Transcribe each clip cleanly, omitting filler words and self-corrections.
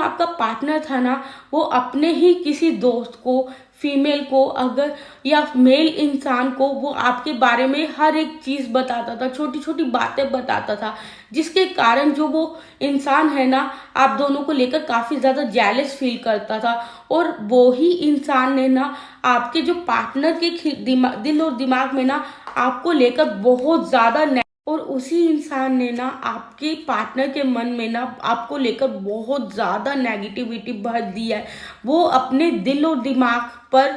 आपका पार्टनर था ना, वो अपने ही किसी दोस्त को, फीमेल को अगर या मेल इंसान को वो आपके बारे में हर एक चीज़ बताता था, छोटी छोटी बातें बताता था, जिसके कारण जो वो इंसान है ना, आप दोनों को लेकर काफ़ी ज़्यादा जेलस फील करता था। और वो ही इंसान ने ना आपके जो पार्टनर के दिल और दिमाग में ना आपको लेकर बहुत ज़्यादा, और उसी इंसान ने ना आपके पार्टनर के मन में ना आपको लेकर बहुत ज़्यादा नेगेटिविटी भर दी है। वो अपने दिल और दिमाग पर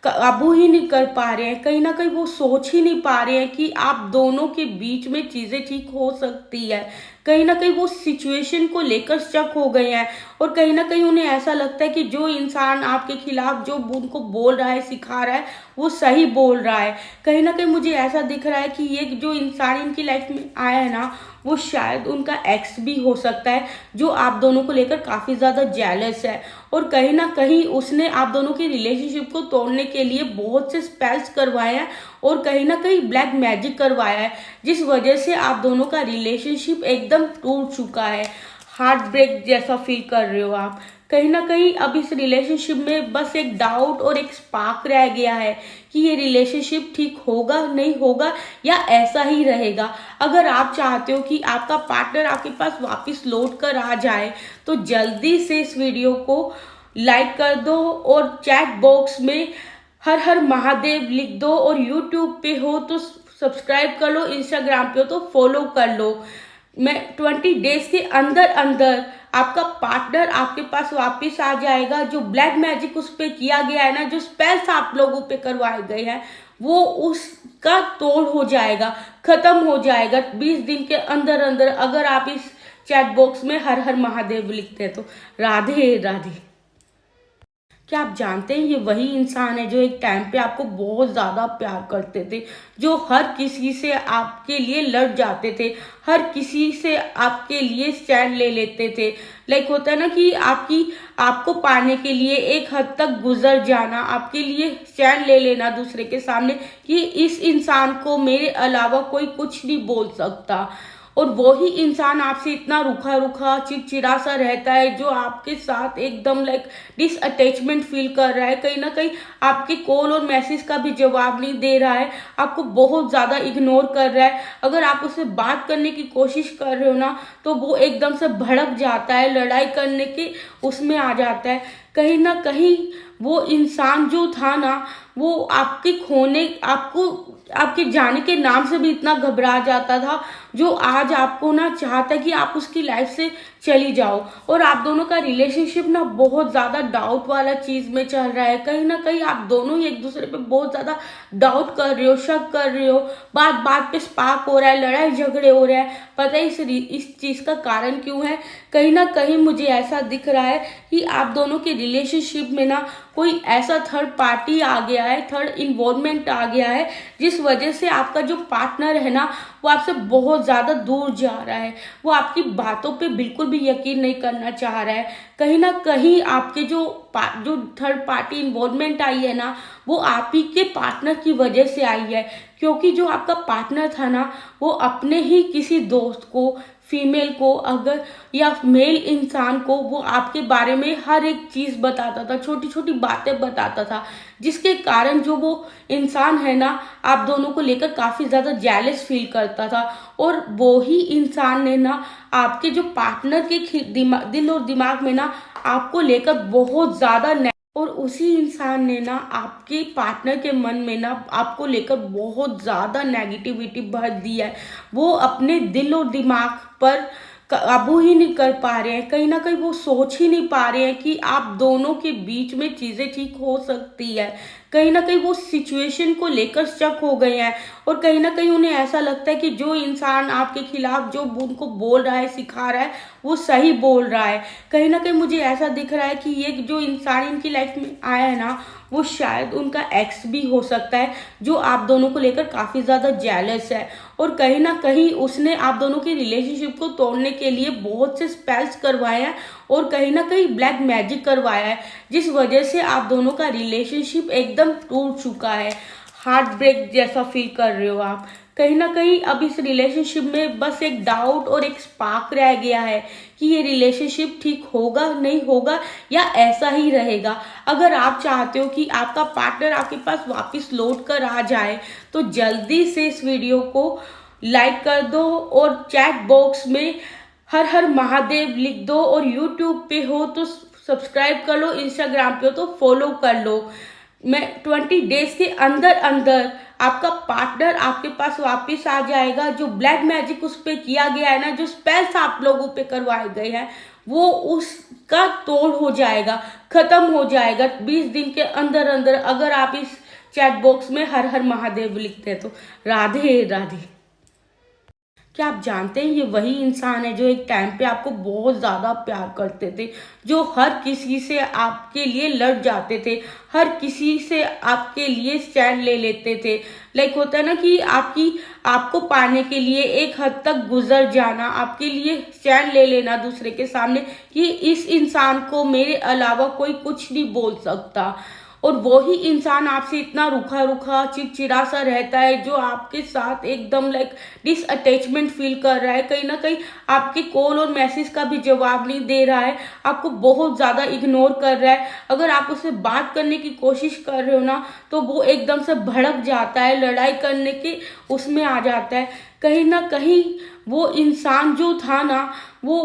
काबू ही नहीं कर पा रहे हैं, कहीं ना कहीं वो सोच ही नहीं पा रहे हैं कि आप दोनों के बीच में चीज़ें ठीक हो सकती है। कहीं ना कहीं वो सिचुएशन को लेकर स्टक हो गए हैं, और कहीं ना कहीं उन्हें ऐसा लगता है कि जो इंसान आपके खिलाफ जो उनको बोल रहा है, सिखा रहा है, वो सही बोल रहा है। कहीं ना कहीं मुझे ऐसा दिख रहा है कि ये जो इंसान इनकी लाइफ में आया है ना, वो शायद उनका एक्स भी हो सकता है, जो आप दोनों को लेकर काफ़ी ज़्यादा जेलस है। और कहीं ना कहीं उसने आप दोनों की रिलेशनशिप को तोड़ने के लिए बहुत से स्पेल्स करवाए हैं, और कहीं ना कहीं ब्लैक मैजिक करवाया है, जिस वजह से आप दोनों का रिलेशनशिप एकदम टूट चुका है। हार्ट ब्रेक जैसा फील कर रहे हो आप। कहीं ना कहीं अब इस रिलेशनशिप में बस एक डाउट और एक स्पार्क रह गया है कि ये रिलेशनशिप ठीक होगा, नहीं होगा, या ऐसा ही रहेगा। अगर आप चाहते हो कि आपका पार्टनर आपके पास वापस लौट कर आ जाए, तो जल्दी से इस वीडियो को लाइक कर दो, और चैट बॉक्स में हर हर महादेव लिख दो, और यूट्यूब पे हो तो सब्सक्राइब कर लो, इंस्टाग्राम पे हो तो फॉलो कर लो। मैं 20 डेज के अंदर अंदर आपका पार्टनर आपके पास वापस आ जाएगा। जो ब्लैक मैजिक उस पर किया गया है ना, जो स्पेल्स आप लोगों पे करवाए गए हैं, वो उसका तोड़ हो जाएगा, खत्म हो जाएगा 20 दिन के अंदर अंदर, अगर आप इस चैट बॉक्स में हर हर महादेव लिखते हैं तो। राधे राधे। क्या आप जानते हैं ये वही इंसान है जो एक टाइम पे आपको बहुत ज़्यादा प्यार करते थे, जो हर किसी से आपके लिए लड़ जाते थे, हर किसी से आपके लिए स्टैंड ले लेते थे। लाइक होता है ना कि आपको पाने के लिए एक हद तक गुजर जाना, आपके लिए स्टैंड ले लेना दूसरे के सामने कि इस इंसान को मेरे अलावा कोई कुछ नहीं बोल सकता। और वो ही इंसान आपसे इतना रूखा रूखा चिड़चिड़ा सा रहता है, जो आपके साथ एकदम लाइक डिसअटैचमेंट फील कर रहा है, कहीं ना कहीं आपके कॉल और मैसेज का भी जवाब नहीं दे रहा है, आपको बहुत ज़्यादा इग्नोर कर रहा है। अगर आप उससे बात करने की कोशिश कर रहे हो ना, तो वो एकदम से भड़क जाता है, लड़ाई करने के उसमें आ जाता है। कहीं ना कहीं वो इंसान जो था ना, वो आपके खोने, आपके जाने के नाम से भी इतना घबरा जाता था, जो आज आपको ना चाहता है कि आप उसकी लाइफ से चली जाओ। और आप दोनों का रिलेशनशिप ना बहुत ज़्यादा डाउट वाला चीज़ में चल रहा है। कहीं ना कहीं आप दोनों ही एक दूसरे पे बहुत ज़्यादा डाउट कर रहे हो, शक कर रहे हो, बात बात पे स्पार्क हो रहा है, लड़ाई झगड़े हो रहे हैं। पता है इस चीज़ का कारण क्यों है? कहीं ना कहीं मुझे ऐसा दिख रहा है कि आप दोनों के रिलेशनशिप में ना कोई ऐसा थर्ड पार्टी आ गया है, थर्ड इन्वॉल्वमेंट आ गया है, जिस वजह से आपका जो पार्टनर है ना, वो आपसे बहुत ज़्यादा दूर जा रहा है। वो आपकी बातों पे बिल्कुल भी यकीन नहीं करना चाह रहा है। कहीं ना कहीं आपके जो थर्ड पार्टी इन्वॉल्वमेंट आई है ना, वो आप ही के पार्टनर की वजह से आई है। क्योंकि जो आपका पार्टनर था ना, वो अपने ही किसी दोस्त को, फीमेल को अगर या मेल इंसान को वो आपके बारे में हर एक चीज़ बताता था, छोटी छोटी बातें बताता था, जिसके कारण जो वो इंसान है ना, आप दोनों को लेकर काफ़ी ज़्यादा जेलस फील करता था। और वो ही इंसान ने ना आपके जो पार्टनर के दिल और दिमाग में ना आपको लेकर बहुत ज़्यादा, और उसी इंसान ने ना आपके पार्टनर के मन में ना आपको लेकर बहुत ज़्यादा नेगेटिविटी भर दी है। वो अपने दिल और दिमाग पर काबू ही नहीं कर पा रहे हैं, कहीं ना कहीं वो सोच ही नहीं पा रहे हैं कि आप दोनों के बीच में चीज़ें ठीक हो सकती है। कहीं ना कहीं वो सिचुएशन को लेकर स्टक हो गए हैं, और कहीं ना कहीं उन्हें ऐसा लगता है कि जो इंसान आपके खिलाफ जो उनको बोल रहा है, सिखा रहा है, वो सही बोल रहा है। कहीं ना कहीं मुझे ऐसा दिख रहा है कि ये जो इंसान इनकी लाइफ में आया है ना, वो शायद उनका एक्स भी हो सकता है, जो आप दोनों को लेकर काफ़ी ज़्यादा जेलस है। और कहीं ना कहीं उसने आप दोनों की रिलेशनशिप को तोड़ने के लिए बहुत से स्पेल्स करवाए हैं, और कहीं ना कहीं ब्लैक मैजिक करवाया है, जिस वजह से आप दोनों का रिलेशनशिप एकदम टूट चुका है। हार्ट ब्रेक जैसा फील कर रहे हो आप। कहीं ना कहीं अब इस रिलेशनशिप में बस एक डाउट और एक स्पार्क रह गया है कि ये रिलेशनशिप ठीक होगा नहीं होगा या ऐसा ही रहेगा। अगर आप चाहते हो कि आपका पार्टनर आपके पास वापस लौट कर आ जाए तो जल्दी से इस वीडियो को लाइक कर दो और चैट बॉक्स में हर हर महादेव लिख दो, और यूट्यूब पे हो तो सब्सक्राइब कर लो, इंस्टाग्राम पे हो तो फॉलो कर लो। मैं 20 डेज के अंदर अंदर आपका पार्टनर आपके पास वापस आ जाएगा। जो ब्लैक मैजिक उस पे किया गया है ना, जो स्पेल्स आप लोगों पे करवाए गए हैं, वो उसका तोड़ हो जाएगा, खत्म हो जाएगा 20 दिन के अंदर अंदर, अगर आप इस चैट बॉक्स में हर हर महादेव लिखते हैं तो। राधे राधे। क्या आप जानते हैं ये वही इंसान है जो एक टाइम पे आपको बहुत ज़्यादा प्यार करते थे, जो हर किसी से आपके लिए लड़ जाते थे, हर किसी से आपके लिए स्टैंड ले लेते थे। लाइक होता है ना कि आपको पाने के लिए एक हद तक गुजर जाना, आपके लिए स्टैंड ले लेना दूसरे के सामने कि इस इंसान को मेरे अलावा कोई कुछ नहीं बोल सकता। और वही इंसान आपसे इतना रूखा रूखा चिड़चिड़ा सा रहता है, जो आपके साथ एकदम लाइक डिसअटैचमेंट फील कर रहा है, कहीं ना कहीं आपके कॉल और मैसेज का भी जवाब नहीं दे रहा है, आपको बहुत ज़्यादा इग्नोर कर रहा है। अगर आप उससे बात करने की कोशिश कर रहे हो ना तो वो एकदम से भड़क जाता है, लड़ाई करने के उसमें आ जाता है। कहीं ना कहीं वो इंसान जो था ना, वो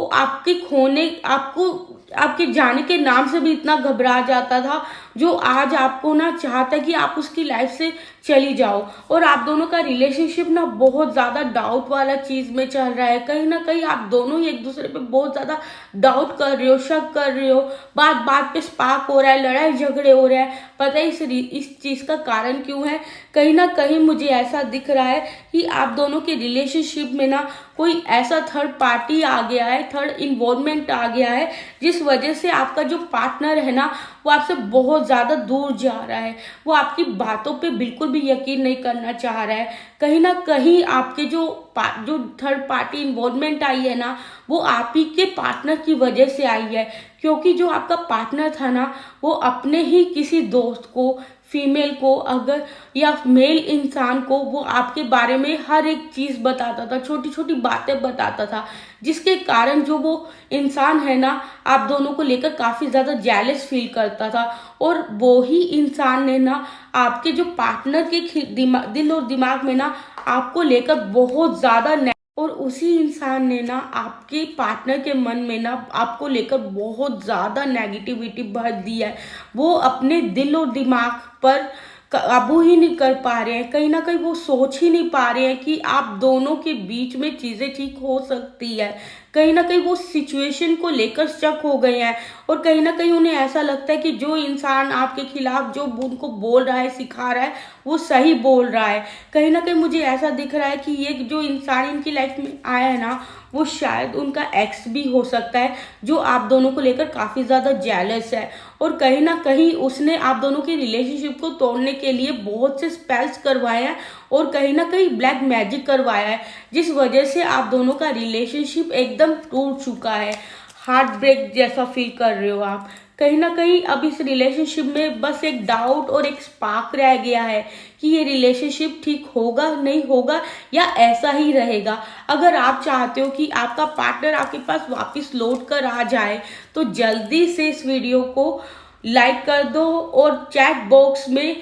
आपके जाने के नाम से भी इतना घबरा जाता था, जो आज आपको ना चाहता है कि आप उसकी लाइफ से चली जाओ। और आप दोनों का रिलेशनशिप ना बहुत ज़्यादा डाउट वाला चीज़ में चल रहा है। कहीं ना कहीं आप दोनों ही एक दूसरे पे बहुत ज़्यादा डाउट कर रहे हो, शक कर रहे हो, बात बात पे स्पार्क हो रहा है, लड़ाई झगड़े हो रहे हैं। पता है इस चीज़ का कारण क्यों है? कहीं ना कहीं मुझे ऐसा दिख रहा है कि आप दोनों के रिलेशनशिप में ना कोई ऐसा थर्ड पार्टी आ गया है, थर्ड इन्वॉल्वमेंट आ गया है, जिस वजह से आपका जो पार्टनर है ना वो आपसे बहुत ज़्यादा दूर जा रहा है। वो आपकी बातों पे बिल्कुल भी यकीन नहीं करना चाह रहा है। कहीं ना कहीं आपके जो थर्ड पार्टी इन्वॉल्वमेंट आई है ना, वो आप ही के पार्टनर की वजह से आई है। क्योंकि जो आपका पार्टनर था ना, वो अपने ही किसी दोस्त को, फीमेल को अगर या मेल इंसान को, वो आपके बारे में हर एक चीज़ बताता था, छोटी छोटी बातें बताता था, जिसके कारण जो वो इंसान है ना आप दोनों को लेकर काफ़ी ज़्यादा जेलस फील करता था। और वो ही इंसान ने ना आपके जो पार्टनर के दिल और दिमाग में ना आपको लेकर बहुत ज़्यादा, और उसी इंसान ने ना आपके पार्टनर के मन में ना आपको लेकर बहुत ज़्यादा नेगेटिविटी भर दी है। वो अपने दिल और दिमाग पर काबू ही नहीं कर पा रहे हैं। कहीं ना कहीं वो सोच ही नहीं पा रहे हैं कि आप दोनों के बीच में चीज़ें ठीक हो सकती है। कहीं ना कहीं वो सिचुएशन को लेकर स्टक हो गए हैं, और कहीं ना कहीं उन्हें ऐसा लगता है कि जो इंसान आपके खिलाफ जो उनको बोल रहा है, सिखा रहा है, वो सही बोल रहा है। कहीं ना कहीं मुझे ऐसा दिख रहा है कि ये जो इंसान इनकी लाइफ में आया है ना, वो शायद उनका एक्स भी हो सकता है, जो आप दोनों को लेकर काफ़ी ज़्यादा जेलस है। और कहीं ना कहीं उसने आप दोनों की रिलेशनशिप को तोड़ने के लिए बहुत से स्पेल्स करवाए हैं, और कहीं ना कहीं ब्लैक मैजिक करवाया है, जिस वजह से आप दोनों का रिलेशनशिप एकदम टूट चुका है। हार्ट ब्रेक जैसा फील कर रहे हो आप। कहीं ना कहीं अब इस रिलेशनशिप में बस एक डाउट और एक स्पार्क रह गया है कि ये रिलेशनशिप ठीक होगा नहीं होगा या ऐसा ही रहेगा। अगर आप चाहते हो कि आपका पार्टनर आपके पास वापस लौट कर आ जाए तो जल्दी से इस वीडियो को लाइक कर दो और चैट बॉक्स में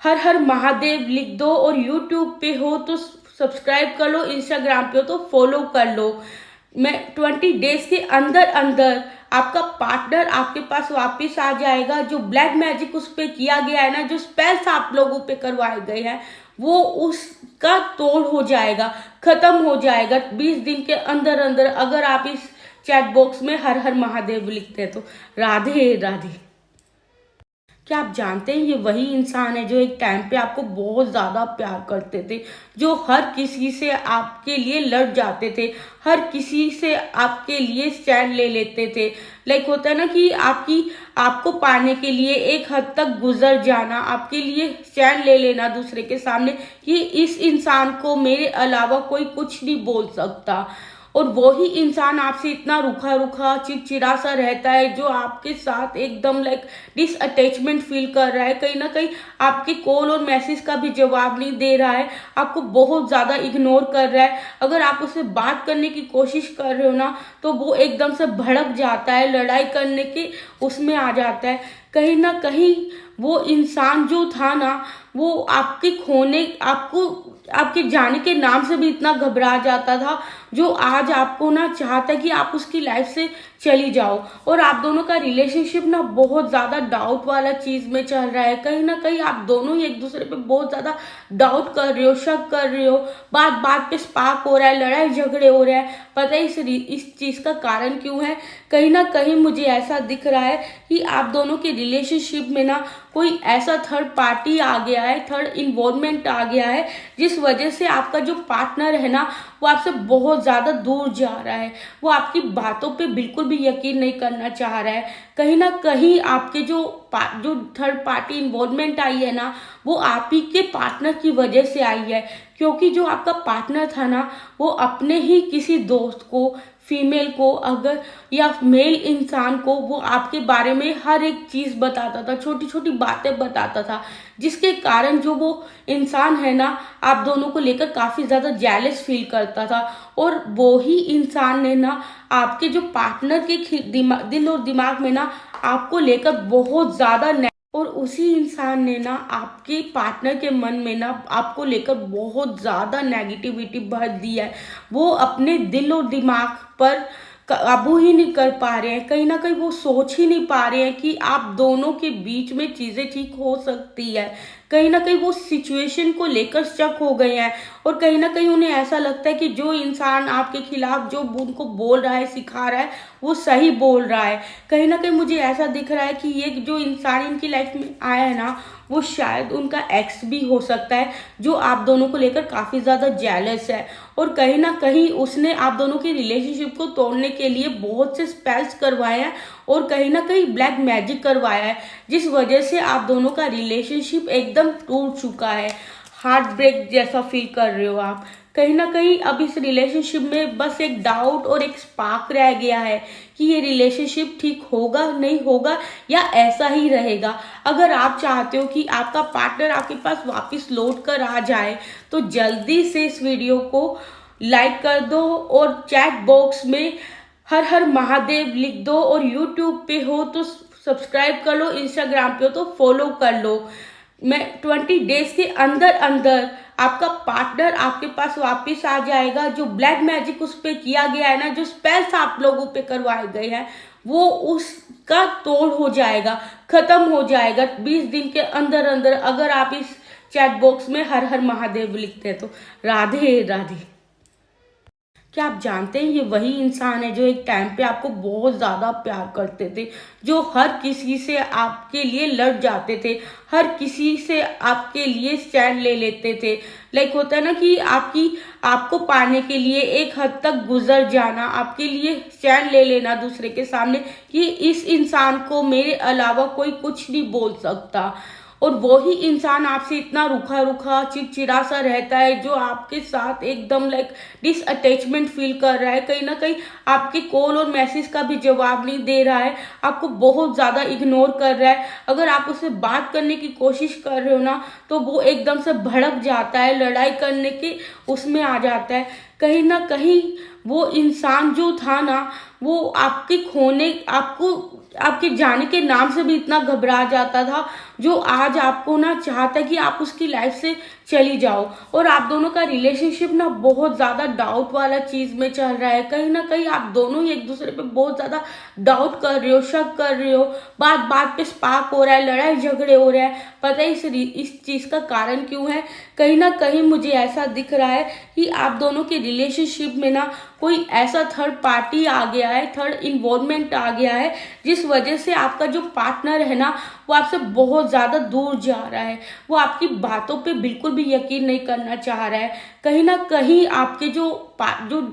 हर हर महादेव लिख दो, और यूट्यूब पे हो तो सब्सक्राइब कर लो, इंस्टाग्राम पे हो तो फॉलो कर लो। मैं 20 डेज के अंदर अंदर आपका पार्टनर आपके पास वापस आ जाएगा। जो ब्लैक मैजिक उस पे किया गया है ना, जो स्पेल्स आप लोगों पे करवाए गए हैं, वो उसका तोड़ हो जाएगा, खत्म हो जाएगा 20 दिन के अंदर अंदर, अगर आप इस चैट बॉक्स में हर हर महादेव लिखते हैं तो। राधे राधे। क्या आप जानते हैं ये वही इंसान है जो एक टाइम पे आपको बहुत ज़्यादा प्यार करते थे, जो हर किसी से आपके लिए लड़ जाते थे, हर किसी से आपके लिए स्टैंड ले लेते थे। लाइक होता है ना कि आपको पाने के लिए एक हद तक गुजर जाना, आपके लिए स्टैंड ले लेना दूसरे के सामने कि इस इंसान को मेरे अलावा कोई कुछ नहीं बोल सकता। और वो ही इंसान आपसे इतना रूखा रूखा चिड़चिड़ा सा रहता है, जो आपके साथ एकदम लाइक डिसअटैचमेंट फील कर रहा है, कहीं ना कहीं आपके कॉल और मैसेज का भी जवाब नहीं दे रहा है, आपको बहुत ज़्यादा इग्नोर कर रहा है। अगर आप उससे बात करने की कोशिश कर रहे हो ना, तो वो एकदम से भड़क जाता है, लड़ाई करने के उसमें आ जाता है। कहीं ना कहीं वो इंसान जो था ना, वो आपके खोने आपको आपके जाने के नाम से भी इतना घबरा जाता था, जो आज आपको ना चाहता है कि आप उसकी लाइफ से चली जाओ। और आप दोनों का रिलेशनशिप ना बहुत ज़्यादा डाउट वाला चीज़ में चल रहा है। कहीं ना कहीं आप दोनों ही एक दूसरे पे बहुत ज़्यादा डाउट कर रहे हो, शक कर रहे हो, बात बात पे स्पार्क हो रहा है, लड़ाई झगड़े हो रहे हैं। पता है इस चीज़ का कारण क्यों है? कहीं ना कहीं मुझे ऐसा दिख रहा है कि आप दोनों के रिलेशनशिप में ना कोई ऐसा थर्ड पार्टी आ गया है, थर्ड इन्वॉल्वमेंट आ गया है, जिस वजह से आपका जो पार्टनर है ना, वो आपसे बहुत ज़्यादा दूर जा रहा है। वो आपकी बातों पे बिल्कुल भी यकीन नहीं करना चाह रहा है। कहीं ना कहीं आपके जो थर्ड पार्टी इन्वॉल्वमेंट आई है ना, वो आप ही के पार्टनर की वजह से आई है। क्योंकि जो आपका पार्टनर था ना, वो अपने ही किसी दोस्त को, फीमेल को अगर या मेल इंसान को, वो आपके बारे में हर एक चीज़ बताता था, छोटी छोटी बातें बताता था, जिसके कारण जो वो इंसान है ना, आप दोनों को लेकर काफ़ी ज़्यादा जेलस फील करता था। और वो ही इंसान ने ना आपके जो पार्टनर के दिल और दिमाग में ना आपको लेकर बहुत ज़्यादा, और उसी इंसान ने ना आपके पार्टनर के मन में ना आपको लेकर बहुत ज़्यादा नेगेटिविटी भर दी है। वो अपने दिल और दिमाग पर काबू ही नहीं कर पा रहे हैं। कहीं ना कहीं वो सोच ही नहीं पा रहे हैं कि आप दोनों के बीच में चीज़ें ठीक हो सकती है। कहीं ना कहीं वो सिचुएशन को लेकर स्टक हो गए हैं, और कहीं ना कहीं उन्हें ऐसा लगता है कि जो इंसान आपके खिलाफ जो उनको बोल रहा है, सिखा रहा है, वो सही बोल रहा है। कहीं ना कहीं मुझे ऐसा दिख रहा है कि ये जो इंसान इनकी लाइफ में आया है ना, वो शायद उनका एक्स भी हो सकता है, जो आप दोनों को लेकर काफ़ी ज़्यादा जेलस है। और कहीं ना कहीं उसने आप दोनों की रिलेशनशिप को तोड़ने के लिए बहुत से स्पेल्स करवाए हैं, और कहीं ना कहीं ब्लैक मैजिक करवाया है, जिस वजह से आप दोनों का रिलेशनशिप एकदम टूट चुका है। हार्ट ब्रेक जैसा फील कर रहे हो आप। कहीं ना कहीं अब इस रिलेशनशिप में बस एक डाउट और एक स्पार्क रह गया है कि ये रिलेशनशिप ठीक होगा, नहीं होगा, या ऐसा ही रहेगा। अगर आप चाहते हो कि आपका पार्टनर आपके पास वापस लौट कर आ जाए, तो जल्दी से इस वीडियो को लाइक कर दो, और चैट बॉक्स में हर हर महादेव लिख दो, और यूट्यूब पे हो तो सब्सक्राइब कर लो, इंस्टाग्राम पे हो तो फॉलो कर लो। मैं 20 डेज के अंदर अंदर आपका पार्टनर आपके पास वापस आ जाएगा। जो ब्लैक मैजिक उस पर किया गया है ना, जो स्पेल्स आप लोगों पे करवाए गए हैं, वो उसका तोड़ हो जाएगा, खत्म हो जाएगा 20 दिन के अंदर अंदर, अगर आप इस चैट बॉक्स में हर हर महादेव लिखते हैं तो। राधे राधे। क्या आप जानते हैं ये वही इंसान है जो एक टाइम पे आपको बहुत ज़्यादा प्यार करते थे, जो हर किसी से आपके लिए लड़ जाते थे, हर किसी से आपके लिए स्टैंड ले लेते थे। लाइक होता है ना कि आपको पाने के लिए एक हद तक गुजर जाना, आपके लिए स्टैंड ले लेना दूसरे के सामने कि इस इंसान को मेरे अलावा कोई कुछ नहीं बोल सकता। और वो ही इंसान आपसे इतना रूखा रूखा चिड़चिड़ा सा रहता है, जो आपके साथ एकदम लाइक डिसअटैचमेंट फील कर रहा है, कहीं ना कहीं आपके कॉल और मैसेज का भी जवाब नहीं दे रहा है, आपको बहुत ज़्यादा इग्नोर कर रहा है। अगर आप उससे बात करने की कोशिश कर रहे हो ना, तो वो एकदम से भड़क जाता है, लड़ाई करने के उसमें आ जाता है। कहीं ना कहीं वो इंसान जो था ना, वो आपके जाने के नाम से भी इतना घबरा जाता था, जो आज आपको ना चाहता है कि आप उसकी लाइफ से चली जाओ। और आप दोनों का रिलेशनशिप ना बहुत ज़्यादा डाउट वाला चीज़ में चल रहा है। कहीं ना कहीं आप दोनों ही एक दूसरे पे बहुत ज़्यादा डाउट कर रहे हो, शक कर रहे हो, बात बात पे स्पार्क हो रहा है, लड़ाई झगड़े हो रहे हैं। पता है इस चीज़ का कारण क्यों है? कहीं ना कहीं मुझे ऐसा दिख रहा है कि आप दोनों के रिलेशनशिप में ना कोई ऐसा थर्ड पार्टी आ गया है, थर्ड इन्वॉल्वमेंट आ गया है, जिस वजह से आपका जो पार्टनर है ना, वो आपसे बहुत ज़्यादा दूर जा रहा है। वो आपकी बातों पे बिल्कुल भी यकीन नहीं करना चाह रहा है। कहीं ना कहीं आपके जो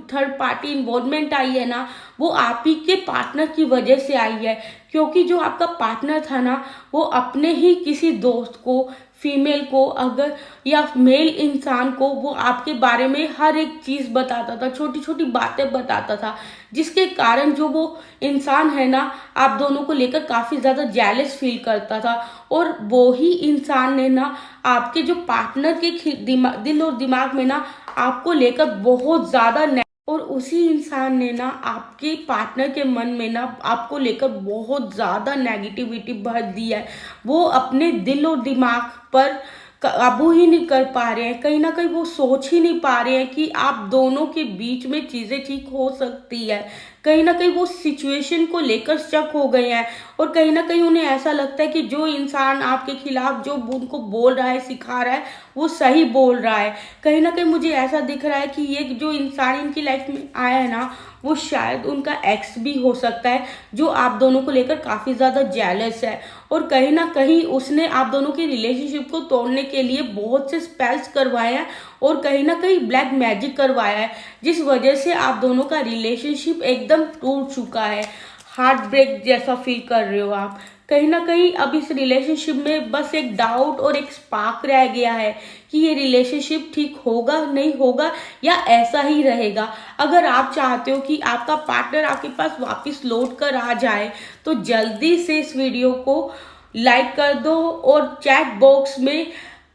थर्ड पार्टी इन्वॉल्वमेंट आई है ना, वो आप ही के पार्टनर की वजह से आई है। क्योंकि जो आपका पार्टनर था ना वो अपने ही किसी दोस्त को, फीमेल को अगर या मेल इंसान को वो आपके बारे में हर एक चीज़ बताता था, छोटी छोटी बातें बताता था, जिसके कारण जो वो इंसान है ना आप दोनों को लेकर काफ़ी ज़्यादा जेलस फील करता था। और वो ही इंसान ने ना आपके जो पार्टनर के दिल और दिमाग में ना आपको लेकर बहुत ज़्यादा और उसी इंसान ने ना आपके पार्टनर के मन में ना आपको लेकर बहुत ज़्यादा नेगेटिविटी भर दी है। वो अपने दिल और दिमाग पर काबू ही नहीं कर पा रहे हैं, कहीं ना कहीं वो सोच ही नहीं पा रहे हैं कि आप दोनों के बीच में चीज़ें ठीक हो सकती है। कहीं ना कहीं वो सिचुएशन को लेकर स्टक हो गए हैं और कहीं ना कहीं उन्हें ऐसा लगता है कि जो इंसान आपके खिलाफ जो उनको बोल रहा है, सिखा रहा है, वो सही बोल रहा है। कहीं ना कहीं मुझे ऐसा दिख रहा है कि ये जो इंसान इनकी लाइफ में आया है ना वो शायद उनका एक्स भी हो सकता है, जो आप दोनों को लेकर काफ़ी ज़्यादा जेलस है। और कहीं ना कहीं उसने आप दोनों की रिलेशनशिप को तोड़ने के लिए बहुत से स्पेल्स करवाए हैं और कहीं ना कहीं ब्लैक मैजिक करवाया है, जिस वजह से आप दोनों का रिलेशनशिप एकदम टूट चुका है। हार्ट ब्रेक जैसा फील कर रहे हो आप। कहीं ना कहीं अब इस रिलेशनशिप में बस एक डाउट और एक स्पार्क रह गया है कि ये रिलेशनशिप ठीक होगा, नहीं होगा, या ऐसा ही रहेगा। अगर आप चाहते हो कि आपका पार्टनर आपके पास वापस लौट कर आ जाए तो जल्दी से इस वीडियो को लाइक कर दो और चैट बॉक्स में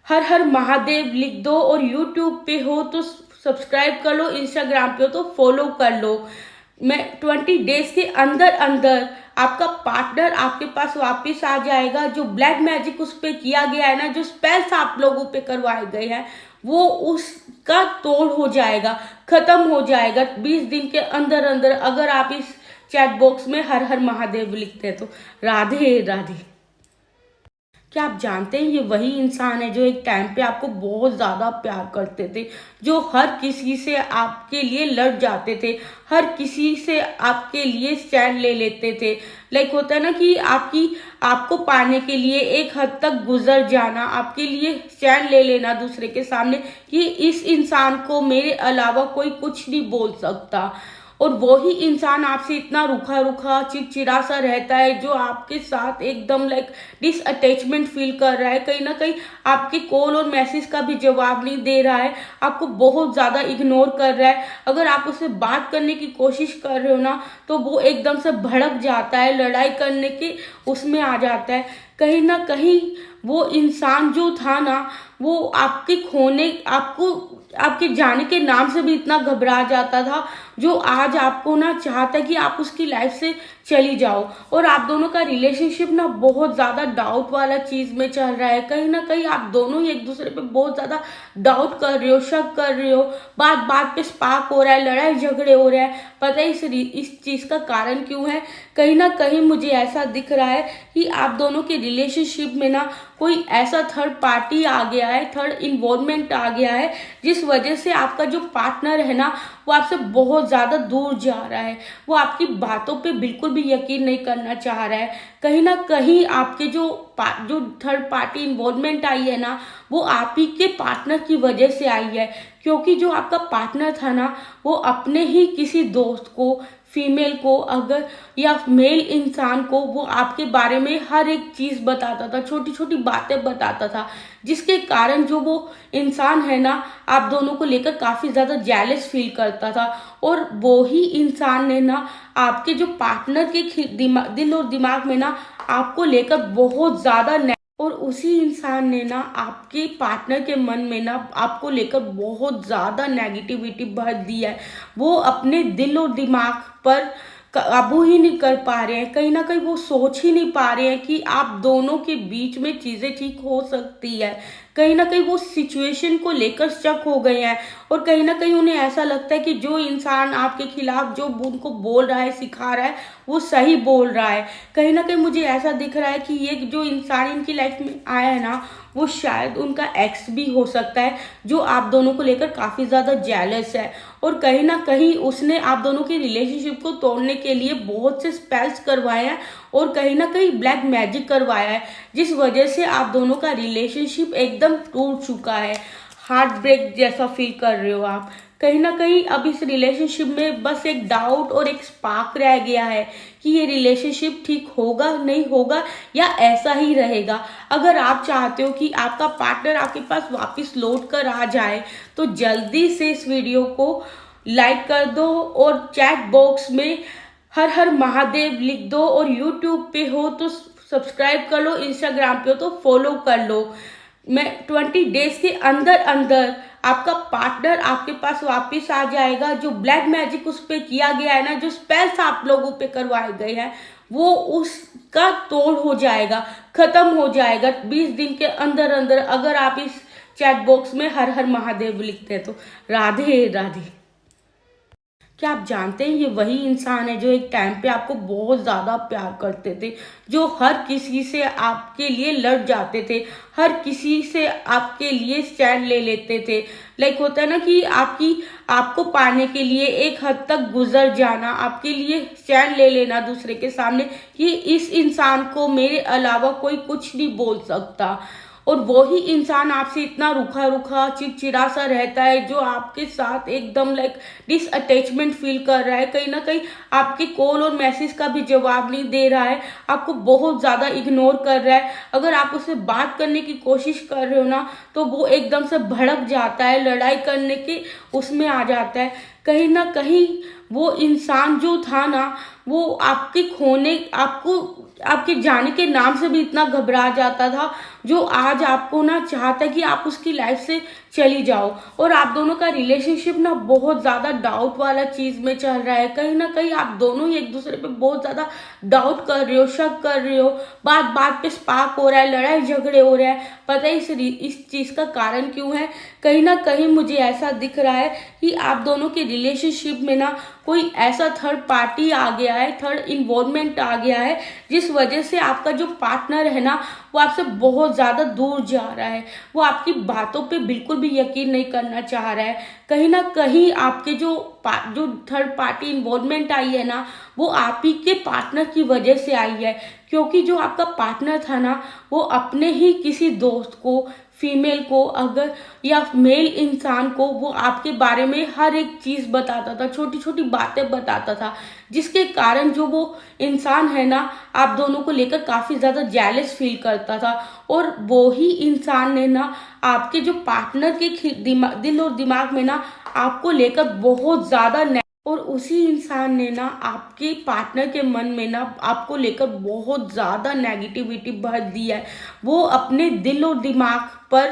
हर हर महादेव लिख दो, और यूट्यूब पे हो तो सब्सक्राइब कर लो, इंस्टाग्राम पे हो तो फॉलो कर लो। मैं 20 डेज के अंदर अंदर आपका पार्टनर आपके पास वापस आ जाएगा। जो ब्लैक मैजिक उस पर किया गया है ना, जो स्पेल्स आप लोगों पे करवाए गए हैं, वो उसका तोड़ हो जाएगा, खत्म हो जाएगा 20 दिन के अंदर अंदर, अगर आप इस चैट बॉक्स में हर हर महादेव लिखते हैं तो। राधे राधे। क्या आप जानते हैं ये वही इंसान है जो एक टाइम पे आपको बहुत ज़्यादा प्यार करते थे, जो हर किसी से आपके लिए लड़ जाते थे, हर किसी से आपके लिए स्टैंड ले लेते थे। लाइक होता है ना कि आपको पाने के लिए एक हद तक गुजर जाना, आपके लिए स्टैंड ले लेना दूसरे के सामने कि इस इंसान को मेरे अलावा कोई कुछ नहीं बोल सकता। और वो ही इंसान आपसे इतना रूखा रूखा चिड़चिड़ा सा रहता है, जो आपके साथ एकदम लाइक डिसअटैचमेंट फील कर रहा है, कहीं ना कहीं आपके कॉल और मैसेज का भी जवाब नहीं दे रहा है, आपको बहुत ज़्यादा इग्नोर कर रहा है। अगर आप उससे बात करने की कोशिश कर रहे हो ना तो वो एकदम से भड़क जाता है, लड़ाई करने के उसमें आ जाता है। कहीं ना कहीं वो इंसान जो था ना वो आपके जाने के नाम से भी इतना घबरा जाता था, जो आज आपको ना चाहता है कि आप उसकी लाइफ से चली जाओ। और आप दोनों का रिलेशनशिप ना बहुत ज़्यादा डाउट वाला चीज़ में चल रहा है। कहीं ना कहीं आप दोनों ही एक दूसरे पे बहुत ज़्यादा डाउट कर रहे हो, शक कर रहे हो, बात बात पे स्पार्क हो रहा है, लड़ाई झगड़े हो रहे हैं। पता है इस चीज़ का कारण क्यों है? कहीं ना कहीं मुझे ऐसा दिख रहा है कि आप दोनों के रिलेशनशिप में ना कोई ऐसा थर्ड पार्टी आ गया है, थर्ड इन्वॉल्वमेंट आ गया है, जिस वजह से आपका जो पार्टनर है ना वो आपसे बहुत ज़्यादा दूर जा रहा है। वो आपकी बातों पे बिल्कुल भी यकीन नहीं करना चाह रहा है। कहीं ना कहीं आपके जो थर्ड पार्टी इन्वॉल्वमेंट आई है ना वो आप ही के पार्टनर की वजह से आई है, क्योंकि जो आपका पार्टनर था ना वो अपने ही किसी दोस्त को, फीमेल को अगर या मेल इंसान को वो आपके बारे में हर एक चीज़ बताता था, छोटी छोटी बातें बताता था, जिसके कारण जो वो इंसान है ना आप दोनों को लेकर काफ़ी ज़्यादा जेलस फील करता था। और वो ही इंसान ने ना आपके जो पार्टनर के दिल और दिमाग में ना आपको लेकर बहुत ज़्यादा और उसी इंसान ने ना आपके पार्टनर के मन में ना आपको लेकर बहुत ज़्यादा नेगेटिविटी भर दी है। वो अपने दिल और दिमाग पर काबू ही नहीं कर पा रहे हैं, कहीं ना कहीं वो सोच ही नहीं पा रहे हैं कि आप दोनों के बीच में चीज़ें ठीक हो सकती है। कहीं ना कहीं वो सिचुएशन को लेकर स्टक हो गए हैं और कहीं ना कहीं उन्हें ऐसा लगता है कि जो इंसान आपके खिलाफ जो उनको बोल रहा है, सिखा रहा है, वो सही बोल रहा है। कहीं ना कहीं मुझे ऐसा दिख रहा है कि ये जो इंसान इनकी लाइफ में आया है ना वो शायद उनका एक्स भी हो सकता है, जो आप दोनों को लेकर काफ़ी ज़्यादा जेलस है। और कहीं ना कहीं उसने आप दोनों की रिलेशनशिप को तोड़ने के लिए बहुत से स्पेल्स करवाए हैं और कहीं ना कहीं ब्लैक मैजिक करवाया है, जिस वजह से आप दोनों का रिलेशनशिप एकदम टूट चुका है। हार्ट ब्रेक जैसा फील कर रहे हो आप। कहीं ना कहीं अब इस रिलेशनशिप में बस एक डाउट और एक स्पार्क रह गया है कि ये रिलेशनशिप ठीक होगा नहीं होगा या ऐसा ही रहेगा। अगर आप चाहते हो कि आपका पार्टनर आपके पास वापस लौट कर आ जाए तो जल्दी से इस वीडियो को लाइक कर दो और चैट बॉक्स में हर हर महादेव लिख दो, और यूट्यूब पे हो तो सब्सक्राइब कर लो, इंस्टाग्राम पे हो तो फॉलो कर लो। मैं 20 डेज के अंदर अंदर आपका पार्टनर आपके पास वापस आ जाएगा। जो ब्लैक मैजिक उस पे किया गया है ना, जो स्पेल्स आप लोगों पे करवाए गए हैं, वो उसका तोड़ हो जाएगा, खत्म हो जाएगा 20 दिन के अंदर अंदर, अगर आप इस चैट बॉक्स में हर हर महादेव लिखते हैं तो। राधे राधे। क्या आप जानते हैं ये वही इंसान है जो एक टाइम पे आपको बहुत ज़्यादा प्यार करते थे, जो हर किसी से आपके लिए लड़ जाते थे, हर किसी से आपके लिए स्टैंड ले लेते थे। लाइक होता है ना कि आपको पाने के लिए एक हद तक गुजर जाना, आपके लिए स्टैंड ले लेना दूसरे के सामने कि इस इंसान को मेरे अलावा कोई कुछ नहीं बोल सकता। और वही इंसान आपसे इतना रूखा रूखा चिड़चिड़ा सा रहता है, जो आपके साथ एकदम लाइक डिसअटैचमेंट फील कर रहा है, कहीं ना कहीं आपके कॉल और मैसेज का भी जवाब नहीं दे रहा है, आपको बहुत ज़्यादा इग्नोर कर रहा है। अगर आप उससे बात करने की कोशिश कर रहे हो ना तो वो एकदम से भड़क जाता है, लड़ाई करने के उसमें आ जाता है। कहीं ना कहीं वो इंसान जो था ना, वो आपके खोने आपके जाने के नाम से भी इतना घबरा जाता था, जो आज आपको ना चाहता है कि आप उसकी लाइफ से चली जाओ। और आप दोनों का रिलेशनशिप ना बहुत ज़्यादा डाउट वाला चीज़ में चल रहा है। कहीं ना कहीं आप दोनों ही एक दूसरे पे बहुत ज़्यादा डाउट कर रहे हो, शक कर रहे हो, बात बात पे स्पार्क हो रहा है, लड़ाई झगड़े हो रहे हैं। पता है इस चीज़ का कारण क्यों है? कहीं ना कहीं मुझे ऐसा दिख रहा है कि आप दोनों के रिलेशनशिप में ना कोई ऐसा थर्ड पार्टी आ गया है, थर्ड इन्वॉल्वमेंट आ गया है, जिस वजह से आपका जो पार्टनर है ना वो आपसे बहुत ज़्यादा दूर जा रहा है। वो आपकी बातों पे बिल्कुल भी यकीन नहीं करना चाह रहा है। कहीं ना कहीं आपके जो थर्ड पार्टी इन्वॉल्वमेंट आई है ना, वो आप ही के पार्टनर की वजह से आई है। क्योंकि जो आपका पार्टनर था ना, वो अपने ही किसी दोस्त को, फीमेल को अगर या मेल इंसान को, वो आपके बारे में हर एक चीज़ बताता था, छोटी छोटी बातें बताता था, जिसके कारण जो वो इंसान है ना आप दोनों को लेकर काफ़ी ज़्यादा जेलस फील करता था। और वो ही इंसान ने ना आपके जो पार्टनर के दिल और दिमाग में ना आपको लेकर बहुत ज़्यादा, और उसी इंसान ने ना आपके पार्टनर के मन में ना आपको लेकर बहुत ज़्यादा नेगेटिविटी भर दी है। वो अपने दिल और दिमाग पर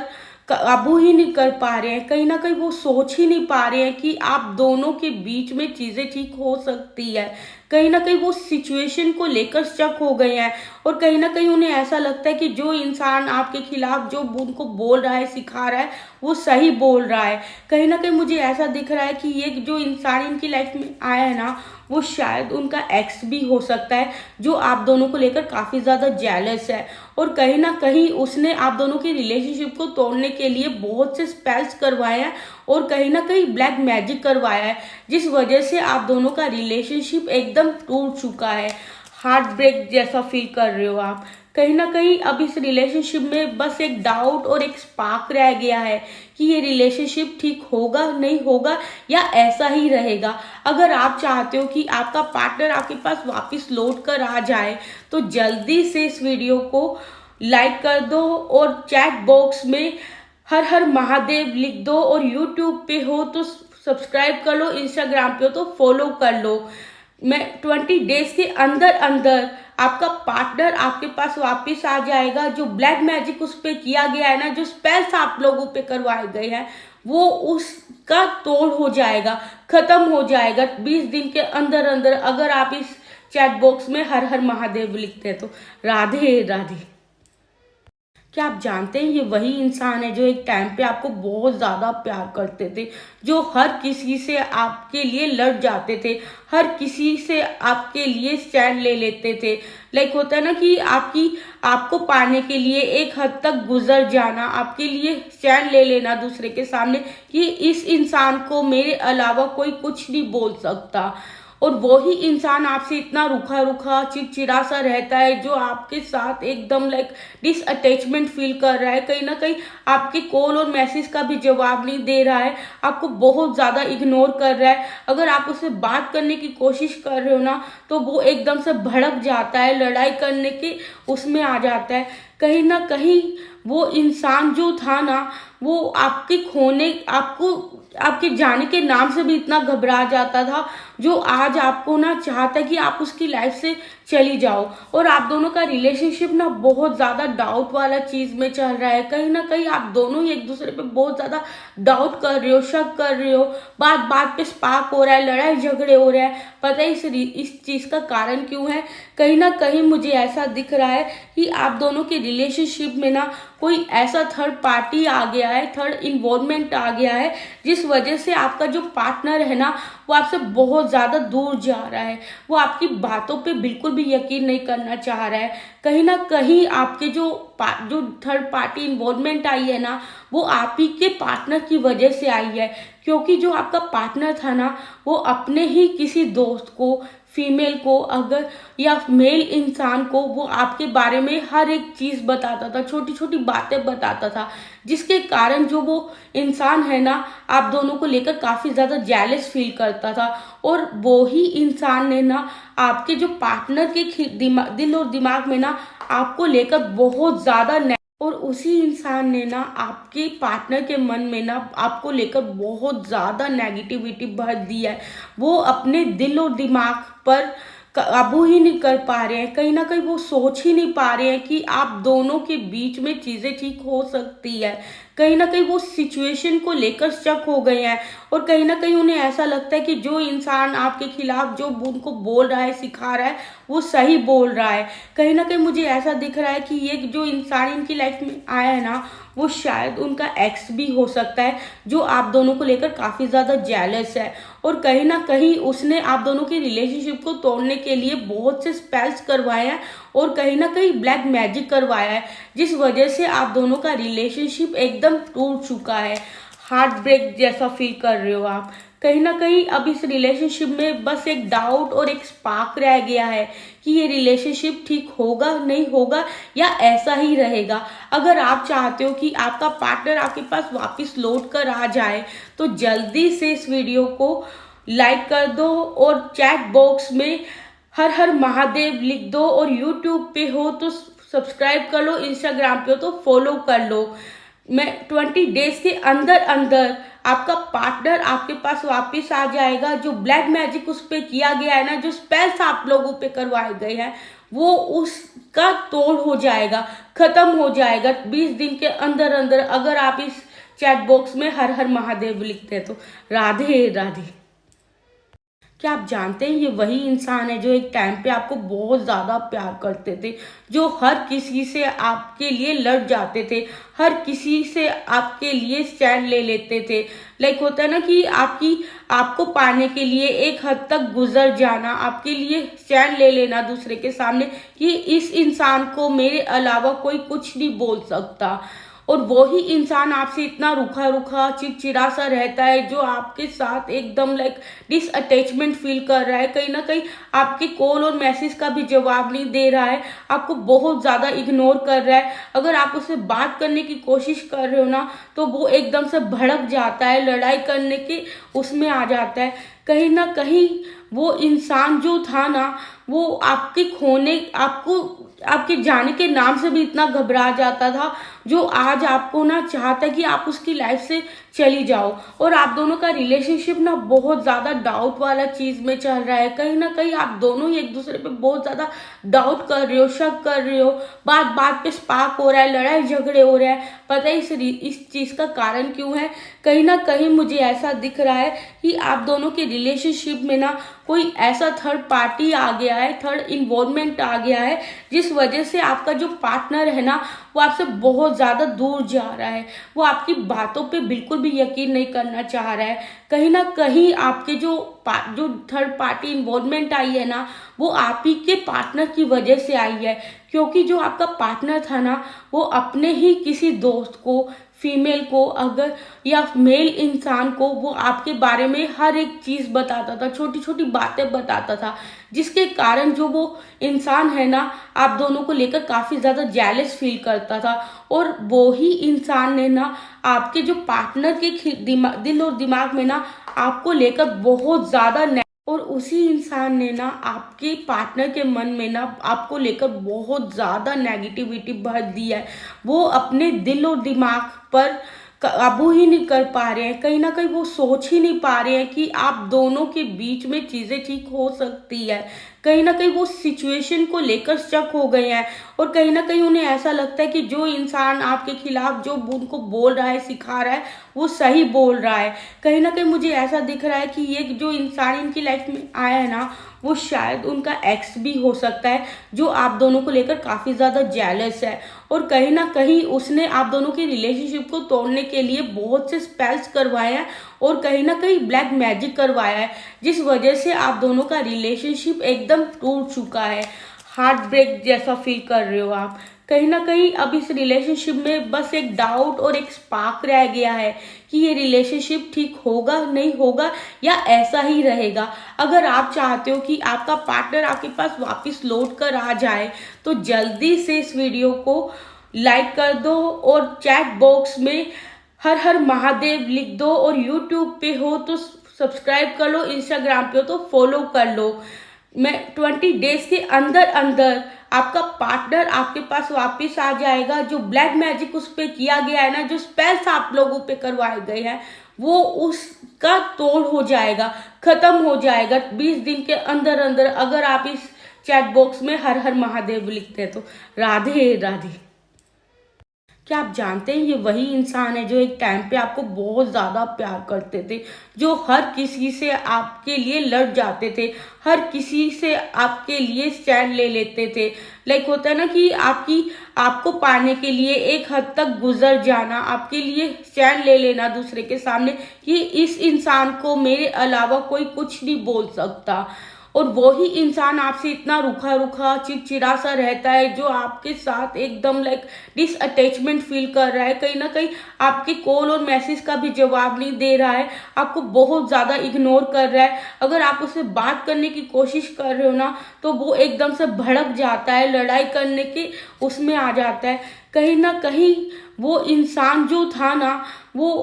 काबू ही नहीं कर पा रहे हैं। कहीं ना कहीं वो सोच ही नहीं पा रहे हैं कि आप दोनों के बीच में चीज़ें ठीक हो सकती है। कहीं ना कहीं वो सिचुएशन को लेकर स्टक हो गए हैं, और कहीं ना कहीं उन्हें ऐसा लगता है कि जो इंसान आपके खिलाफ जो उनको बोल रहा है, सिखा रहा है, वो सही बोल रहा है। कहीं ना कहीं मुझे ऐसा दिख रहा है कि ये जो इंसान इनकी लाइफ में आया है ना, वो शायद उनका एक्स भी हो सकता है, जो आप दोनों को लेकर काफ़ी ज़्यादा जेलस है। और कहीं ना कहीं उसने आप दोनों की रिलेशनशिप को तोड़ने के लिए बहुत से स्पेल्स करवाए हैं, और कहीं ना कहीं ब्लैक मैजिक करवाया है, जिस वजह से आप दोनों का रिलेशनशिप एकदम टूट चुका है। हार्ट ब्रेक जैसा फील कर रहे हो आप। कहीं ना कहीं अब इस रिलेशनशिप में बस एक डाउट और एक स्पार्क रह गया है कि ये रिलेशनशिप ठीक होगा नहीं होगा या ऐसा ही रहेगा। अगर आप चाहते हो कि आपका पार्टनर आपके पास वापस लौट कर आ जाए तो जल्दी से इस वीडियो को लाइक कर दो और चैट बॉक्स में हर हर महादेव लिख दो, और यूट्यूब पे हो तो सब्सक्राइब कर लो, इंस्टाग्राम पे हो तो फॉलो कर लो। मैं 20 डेज के अंदर अंदर आपका पार्टनर आपके पास वापस आ जाएगा। जो ब्लैक मैजिक उस पे किया गया है ना, जो स्पेल्स आप लोगों पे करवाए गए हैं, वो उसका तोड़ हो जाएगा, खत्म हो जाएगा 20 दिन के अंदर अंदर, अगर आप इस चैट बॉक्स में हर हर महादेव लिखते हैं तो। राधे राधे। क्या आप जानते हैं ये वही इंसान है जो एक टाइम पे आपको बहुत ज़्यादा प्यार करते थे, जो हर किसी से आपके लिए लड़ जाते थे, हर किसी से आपके लिए स्टैंड ले लेते थे। लाइक होता है ना कि आपको पाने के लिए एक हद तक गुजर जाना, आपके लिए स्टैंड ले लेना दूसरे के सामने कि इस इंसान को मेरे अलावा कोई कुछ नहीं बोल सकता। और वही इंसान आपसे इतना रूखा रूखा चिड़चिड़ा सा रहता है, जो आपके साथ एकदम लाइक डिसअटैचमेंट फील कर रहा है, कहीं ना कहीं आपके कॉल और मैसेज का भी जवाब नहीं दे रहा है, आपको बहुत ज़्यादा इग्नोर कर रहा है। अगर आप उससे बात करने की कोशिश कर रहे हो ना, तो वो एकदम से भड़क जाता है, लड़ाई करने के उसमें आ जाता है। कहीं ना कहीं वो इंसान जो था ना, वो आपके खोने आपको आपके जाने के नाम से भी इतना घबरा जाता था, जो आज आपको ना चाहता है कि आप उसकी लाइफ से चली जाओ। और आप दोनों का रिलेशनशिप ना बहुत ज़्यादा डाउट वाला चीज़ में चल रहा है, कहीं ना कहीं आप दोनों ही एक दूसरे पे बहुत ज़्यादा डाउट कर रहे हो, शक कर रहे हो, बात बात पे स्पार्क हो रहा है, लड़ाई झगड़े हो रहे हैं। पता है इस चीज़ का कारण क्यों है? कहीं ना कहीं मुझे ऐसा दिख रहा है कि आप दोनों के रिलेशनशिप में ना कोई ऐसा थर्ड पार्टी आ गया है, थर्ड इन्वॉल्वमेंट आ गया है, जिस वजह से आपका जो पार्टनर है ना, वो आपसे बहुत ज़्यादा दूर जा रहा है। वो आपकी बातों पे बिल्कुल भी यकीन नहीं करना चाह रहा है। कहीं ना कहीं आपके जो थर्ड पार्टी इन्वॉल्वमेंट आई है ना, वो आप ही के पार्टनर की वजह से आई है। क्योंकि जो आपका पार्टनर था ना, वो अपने ही किसी दोस्त को, फीमेल को अगर या मेल इंसान को, वो आपके बारे में हर एक चीज़ बताता था, छोटी छोटी बातें बताता था, जिसके कारण जो वो इंसान है ना, आप दोनों को लेकर काफ़ी ज़्यादा जेलस फील करता था। और वो ही इंसान ने ना आपके जो पार्टनर के दिल और दिमाग में ना आपको लेकर बहुत ज़्यादा, और उसी इंसान ने ना आपके पार्टनर के मन में ना आपको लेकर बहुत ज़्यादा नेगेटिविटी भर दी है। वो अपने दिल और दिमाग पर काबू ही नहीं कर पा रहे हैं, कहीं ना कहीं वो सोच ही नहीं पा रहे हैं कि आप दोनों के बीच में चीज़ें ठीक हो सकती है। कहीं ना कहीं वो सिचुएशन को लेकर शक हो गए हैं, और कहीं ना कहीं उन्हें ऐसा लगता है कि जो इंसान आपके खिलाफ जो उनको बोल रहा है, सिखा रहा है, वो सही बोल रहा है। कहीं ना कहीं मुझे ऐसा दिख रहा है कि ये जो इंसान इनकी लाइफ में आया है ना, वो शायद उनका एक्स भी हो सकता है, जो आप दोनों को लेकर काफ़ी ज़्यादा जेलस है। और कहीं ना कहीं उसने आप दोनों की रिलेशनशिप को तोड़ने के लिए बहुत से स्पेल्स करवाए हैं, और कहीं ना कहीं ब्लैक मैजिक करवाया है, जिस वजह से आप दोनों का रिलेशनशिप एकदम टूट चुका है। हार्ट ब्रेक जैसा फील कर रहे हो आप। कहीं ना कहीं अब इस रिलेशनशिप में बस एक डाउट और एक स्पार्क रह गया है कि ये रिलेशनशिप ठीक होगा, नहीं होगा, या ऐसा ही रहेगा। अगर आप चाहते हो कि आपका पार्टनर आपके पास वापस लौट कर आ जाए, तो जल्दी से इस वीडियो को लाइक कर दो, और चैट बॉक्स में हर हर महादेव लिख दो, और यूट्यूब पे हो तो सब्सक्राइब कर लो, इंस्टाग्राम पे हो तो फॉलो कर लो। मैं 20 डेज के अंदर अंदर आपका पार्टनर आपके पास वापस आ जाएगा। जो ब्लैक मैजिक उस पर किया गया है ना, जो स्पेल्स आप लोगों पे करवाए गए हैं, वो उसका तोड़ हो जाएगा, खत्म हो जाएगा 20 दिन के अंदर अंदर, अगर आप इस चैट बॉक्स में हर हर महादेव लिखते हैं तो। राधे राधे। क्या आप जानते हैं ये वही इंसान है जो एक टाइम पे आपको बहुत ज़्यादा प्यार करते थे, जो हर किसी से आपके लिए लड़ जाते थे, हर किसी से आपके लिए स्टैंड ले लेते थे। लाइक होता है ना कि आपको पाने के लिए एक हद तक गुजर जाना, आपके लिए स्टैंड ले लेना दूसरे के सामने कि इस इंसान को मेरे अलावा कोई कुछ नहीं बोल सकता। और वो ही इंसान आपसे इतना रूखा रूखा चिड़चिड़ा सा रहता है, जो आपके साथ एकदम लाइक डिसअटैचमेंट फील कर रहा है, कहीं ना कहीं आपके कॉल और मैसेज का भी जवाब नहीं दे रहा है, आपको बहुत ज़्यादा इग्नोर कर रहा है। अगर आप उससे बात करने की कोशिश कर रहे हो ना, तो वो एकदम से भड़क जाता है, लड़ाई करने के उसमें आ जाता है। कहीं ना कहीं वो इंसान जो था ना, वो आपके जाने के नाम से भी इतना घबरा जाता था, जो आज आपको ना चाहता है कि आप उसकी लाइफ से चली जाओ। और आप दोनों का रिलेशनशिप ना बहुत ज़्यादा डाउट वाला चीज़ में चल रहा है, कहीं ना कहीं आप दोनों ही एक दूसरे पे बहुत ज़्यादा डाउट कर रहे हो, शक कर रहे हो, बात बात पे स्पार्क हो रहा है, लड़ाई झगड़े हो रहे हैं। पता है इस चीज़ का कारण क्यों है? कहीं ना कहीं मुझे ऐसा दिख रहा है कि आप दोनों के रिलेशनशिप में ना कोई ऐसा थर्ड पार्टी आ गया है, थर्ड इन्वॉल्वमेंट आ गया है, जिस वजह से आपका जो पार्टनर है ना, वो आपसे बहुत ज़्यादा दूर जा रहा है। वो आपकी बातों पे बिल्कुल भी यकीन नहीं करना चाह रहा है। कहीं ना कहीं आपके जो थर्ड पार्टी इन्वॉल्वमेंट आई है ना, वो आप ही के पार्टनर की वजह से आई है। क्योंकि जो आपका पार्टनर था ना, वो अपने ही किसी दोस्त को, फीमेल को अगर या मेल इंसान को वो आपके बारे में हर एक चीज़ बताता था, छोटी छोटी बातें बताता था, जिसके कारण जो वो इंसान है ना आप दोनों को लेकर काफ़ी ज़्यादा जेलस फील करता था। और वो ही इंसान ने ना आपके जो पार्टनर के दिल और दिमाग में ना आपको लेकर बहुत ज़्यादा और उसी इंसान ने ना आपके पार्टनर के मन में ना आपको लेकर बहुत ज़्यादा नेगेटिविटी भर दी है। वो अपने दिल और दिमाग पर काबू ही नहीं कर पा रहे हैं, कहीं ना कहीं वो सोच ही नहीं पा रहे हैं कि आप दोनों के बीच में चीज़ें ठीक हो सकती है। कहीं ना कहीं वो सिचुएशन को लेकर स्टक हो गए हैं और कहीं ना कहीं उन्हें ऐसा लगता है कि जो इंसान आपके खिलाफ जो उनको बोल रहा है, सिखा रहा है, वो सही बोल रहा है। कहीं ना कहीं मुझे ऐसा दिख रहा है कि ये जो इंसान इनकी लाइफ में आया है ना वो शायद उनका एक्स भी हो सकता है, जो आप दोनों को लेकर काफ़ी ज़्यादा जेलस है। और कहीं ना कहीं उसने आप दोनों की रिलेशनशिप को तोड़ने के लिए बहुत से स्पेल्स करवाए हैं और कहीं ना कहीं ब्लैक मैजिक करवाया है, जिस वजह से आप दोनों का रिलेशनशिप एकदम टूट चुका है। हार्ट ब्रेक जैसा फील कर रहे हो आप। कहीं ना कहीं अब इस रिलेशनशिप में बस एक डाउट और एक स्पार्क रह गया है कि ये रिलेशनशिप ठीक होगा, नहीं होगा, या ऐसा ही रहेगा। अगर आप चाहते हो कि आपका पार्टनर आपके पास वापस लौट कर आ जाए तो जल्दी से इस वीडियो को लाइक कर दो और चैट बॉक्स में हर हर महादेव लिख दो और यूट्यूब पे हो तो सब्सक्राइब कर लो, इंस्टाग्राम पे हो तो फॉलो कर लो। मैं 20 डेज के अंदर अंदर आपका पार्टनर आपके पास वापस आ जाएगा। जो ब्लैक मैजिक उस पे किया गया है ना, जो स्पेल्स आप लोगों पे करवाए गए हैं, वो उसका तोड़ हो जाएगा, खत्म हो जाएगा 20 दिन के अंदर अंदर, अगर आप इस चैट बॉक्स में हर हर महादेव लिखते हैं तो। राधे राधे। क्या आप जानते हैं ये वही इंसान है जो एक टाइम पे आपको बहुत ज़्यादा प्यार करते थे, जो हर किसी से आपके लिए लड़ जाते थे, हर किसी से आपके लिए स्टैंड ले लेते थे। लाइक होता है ना कि आपको पाने के लिए एक हद तक गुजर जाना, आपके लिए स्टैंड ले लेना दूसरे के सामने कि इस इंसान को मेरे अलावा कोई कुछ नहीं बोल सकता। और वो ही इंसान आपसे इतना रूखा रूखा चिड़चिड़ा सा रहता है, जो आपके साथ एकदम लाइक डिसअटैचमेंट फील कर रहा है, कहीं ना कहीं आपके कॉल और मैसेज का भी जवाब नहीं दे रहा है, आपको बहुत ज़्यादा इग्नोर कर रहा है। अगर आप उससे बात करने की कोशिश कर रहे हो ना तो वो एकदम से भड़क जाता है, लड़ाई करने के उसमें आ जाता है। कहीं ना कहीं वो इंसान जो था ना वो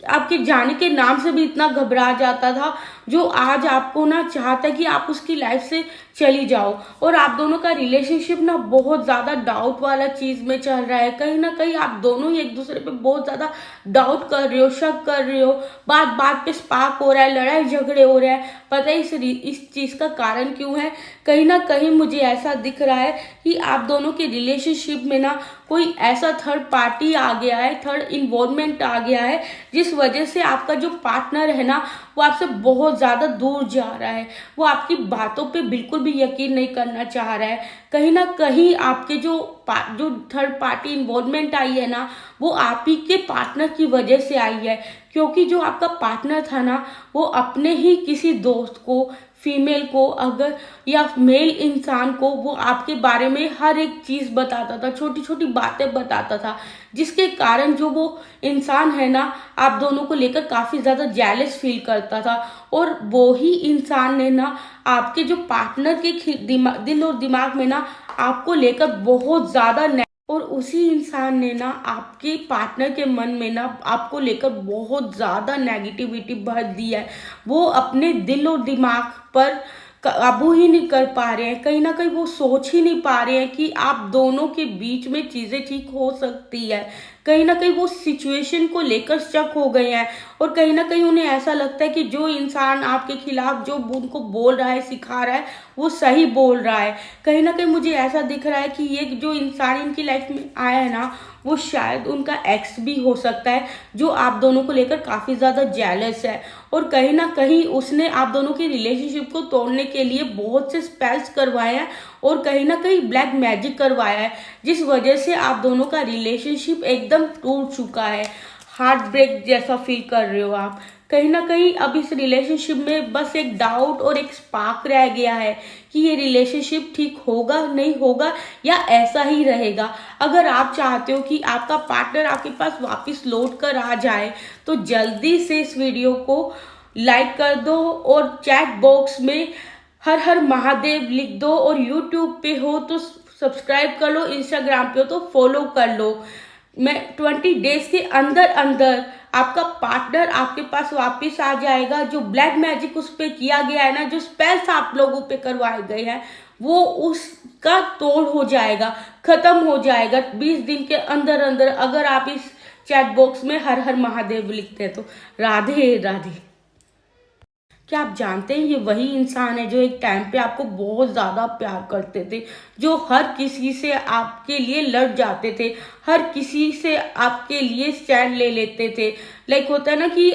आपके जाने के नाम से भी इतना घबरा जाता था, जो आज आपको ना चाहता है कि आप उसकी लाइफ से चली जाओ। और आप दोनों का रिलेशनशिप ना बहुत ज़्यादा डाउट वाला चीज़ में चल रहा है। कहीं ना कहीं आप दोनों ही एक दूसरे पे बहुत ज़्यादा डाउट कर रहे हो, शक कर रहे हो, बात बात पे स्पार्क हो रहा है, लड़ाई झगड़े हो रहे हैं। पता है इस चीज़ का कारण क्यों है? कहीं ना कहीं मुझे ऐसा दिख रहा है कि आप दोनों के रिलेशनशिप में ना कोई ऐसा थर्ड पार्टी आ गया है, थर्ड इन्वॉल्वमेंट आ गया है, जिस वजह से आपका जो पार्टनर है ना वो आपसे बहुत ज़्यादा दूर जा रहा है। वो आपकी बातों पे बिल्कुल भी यकीन नहीं करना चाह रहा है। कहीं ना कहीं आपके जो थर्ड पार्टी इन्वॉल्वमेंट आई है ना वो आप ही के पार्टनर की वजह से आई है, क्योंकि जो आपका पार्टनर था ना वो अपने ही किसी दोस्त को, फीमेल को अगर या मेल इंसान को वो आपके बारे में हर एक चीज़ बताता था, छोटी छोटी बातें बताता था, जिसके कारण जो वो इंसान है ना आप दोनों को लेकर काफ़ी ज़्यादा जेलस फील करता था। और वो ही इंसान ने ना आपके जो पार्टनर के दिल और दिमाग में ना आपको लेकर बहुत ज़्यादा और उसी इंसान ने ना आपके पार्टनर के मन में ना आपको लेकर बहुत ज़्यादा नेगेटिविटी भर दी है। वो अपने दिल और दिमाग पर काबू ही नहीं कर पा रहे हैं, कहीं ना कहीं वो सोच ही नहीं पा रहे हैं कि आप दोनों के बीच में चीज़ें ठीक हो सकती है। कहीं ना कहीं वो सिचुएशन को लेकर स्टक हो गए हैं और कहीं ना कहीं उन्हें ऐसा लगता है कि जो इंसान आपके खिलाफ जो उनको बोल रहा है, सिखा रहा है, वो सही बोल रहा है। कहीं ना कहीं मुझे ऐसा दिख रहा है कि ये जो इंसान इनकी लाइफ में आया है ना वो शायद उनका एक्स भी हो सकता है, जो आप दोनों को लेकर काफ़ी ज़्यादा जेलस है। और कहीं ना कहीं उसने आप दोनों की रिलेशनशिप को तोड़ने के लिए बहुत से स्पेल्स करवाए हैं और कहीं ना कहीं ब्लैक मैजिक करवाया है, जिस वजह से आप दोनों का रिलेशनशिप एकदम टूट चुका है। हार्ट ब्रेक जैसा फील कर रहे हो आप। कहीं ना कहीं अब इस रिलेशनशिप में बस एक डाउट और एक स्पार्क रह गया है कि ये रिलेशनशिप ठीक होगा नहीं होगा या ऐसा ही रहेगा। अगर आप चाहते हो कि आपका पार्टनर आपके पास वापस लौट कर आ जाए तो जल्दी से इस वीडियो को लाइक कर दो और चैट बॉक्स में हर हर महादेव लिख दो, और यूट्यूब पे हो तो सब्सक्राइब कर लो, इंस्टाग्राम पे हो तो फॉलो कर लो। मैं 20 डेज के अंदर अंदर आपका पार्टनर आपके पास वापस आ जाएगा। जो ब्लैक मैजिक उस पे किया गया है ना, जो स्पेल्स आप लोगों पे करवाए गए हैं, वो उसका तोड़ हो जाएगा, खत्म हो जाएगा 20 दिन के अंदर अंदर, अगर आप इस चैट बॉक्स में हर हर महादेव लिखते हैं तो। राधे राधे। क्या आप जानते हैं ये वही इंसान है जो एक टाइम पे आपको बहुत ज़्यादा प्यार करते थे, जो हर किसी से आपके लिए लड़ जाते थे, हर किसी से आपके लिए स्टैंड ले लेते थे। लाइक होता है ना कि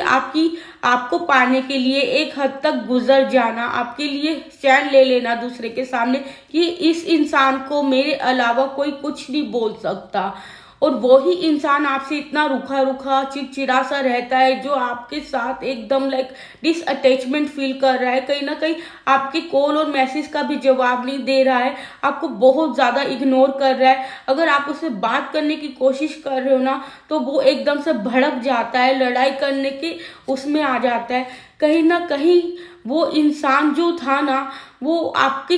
आपको पाने के लिए एक हद तक गुजर जाना, आपके लिए स्टैंड ले लेना दूसरे के सामने कि इस इंसान को मेरे अलावा कोई कुछ नहीं बोल सकता। और वही इंसान आपसे इतना रूखा रूखा चिड़चिड़ा सा रहता है, जो आपके साथ एकदम लाइक डिसअटैचमेंट फील कर रहा है, कहीं ना कहीं आपके कॉल और मैसेज का भी जवाब नहीं दे रहा है, आपको बहुत ज़्यादा इग्नोर कर रहा है। अगर आप उससे बात करने की कोशिश कर रहे हो ना तो वो एकदम से भड़क जाता है, लड़ाई करने के उसमें आ जाता है। कहीं ना कहीं वो इंसान जो था ना, वो आपके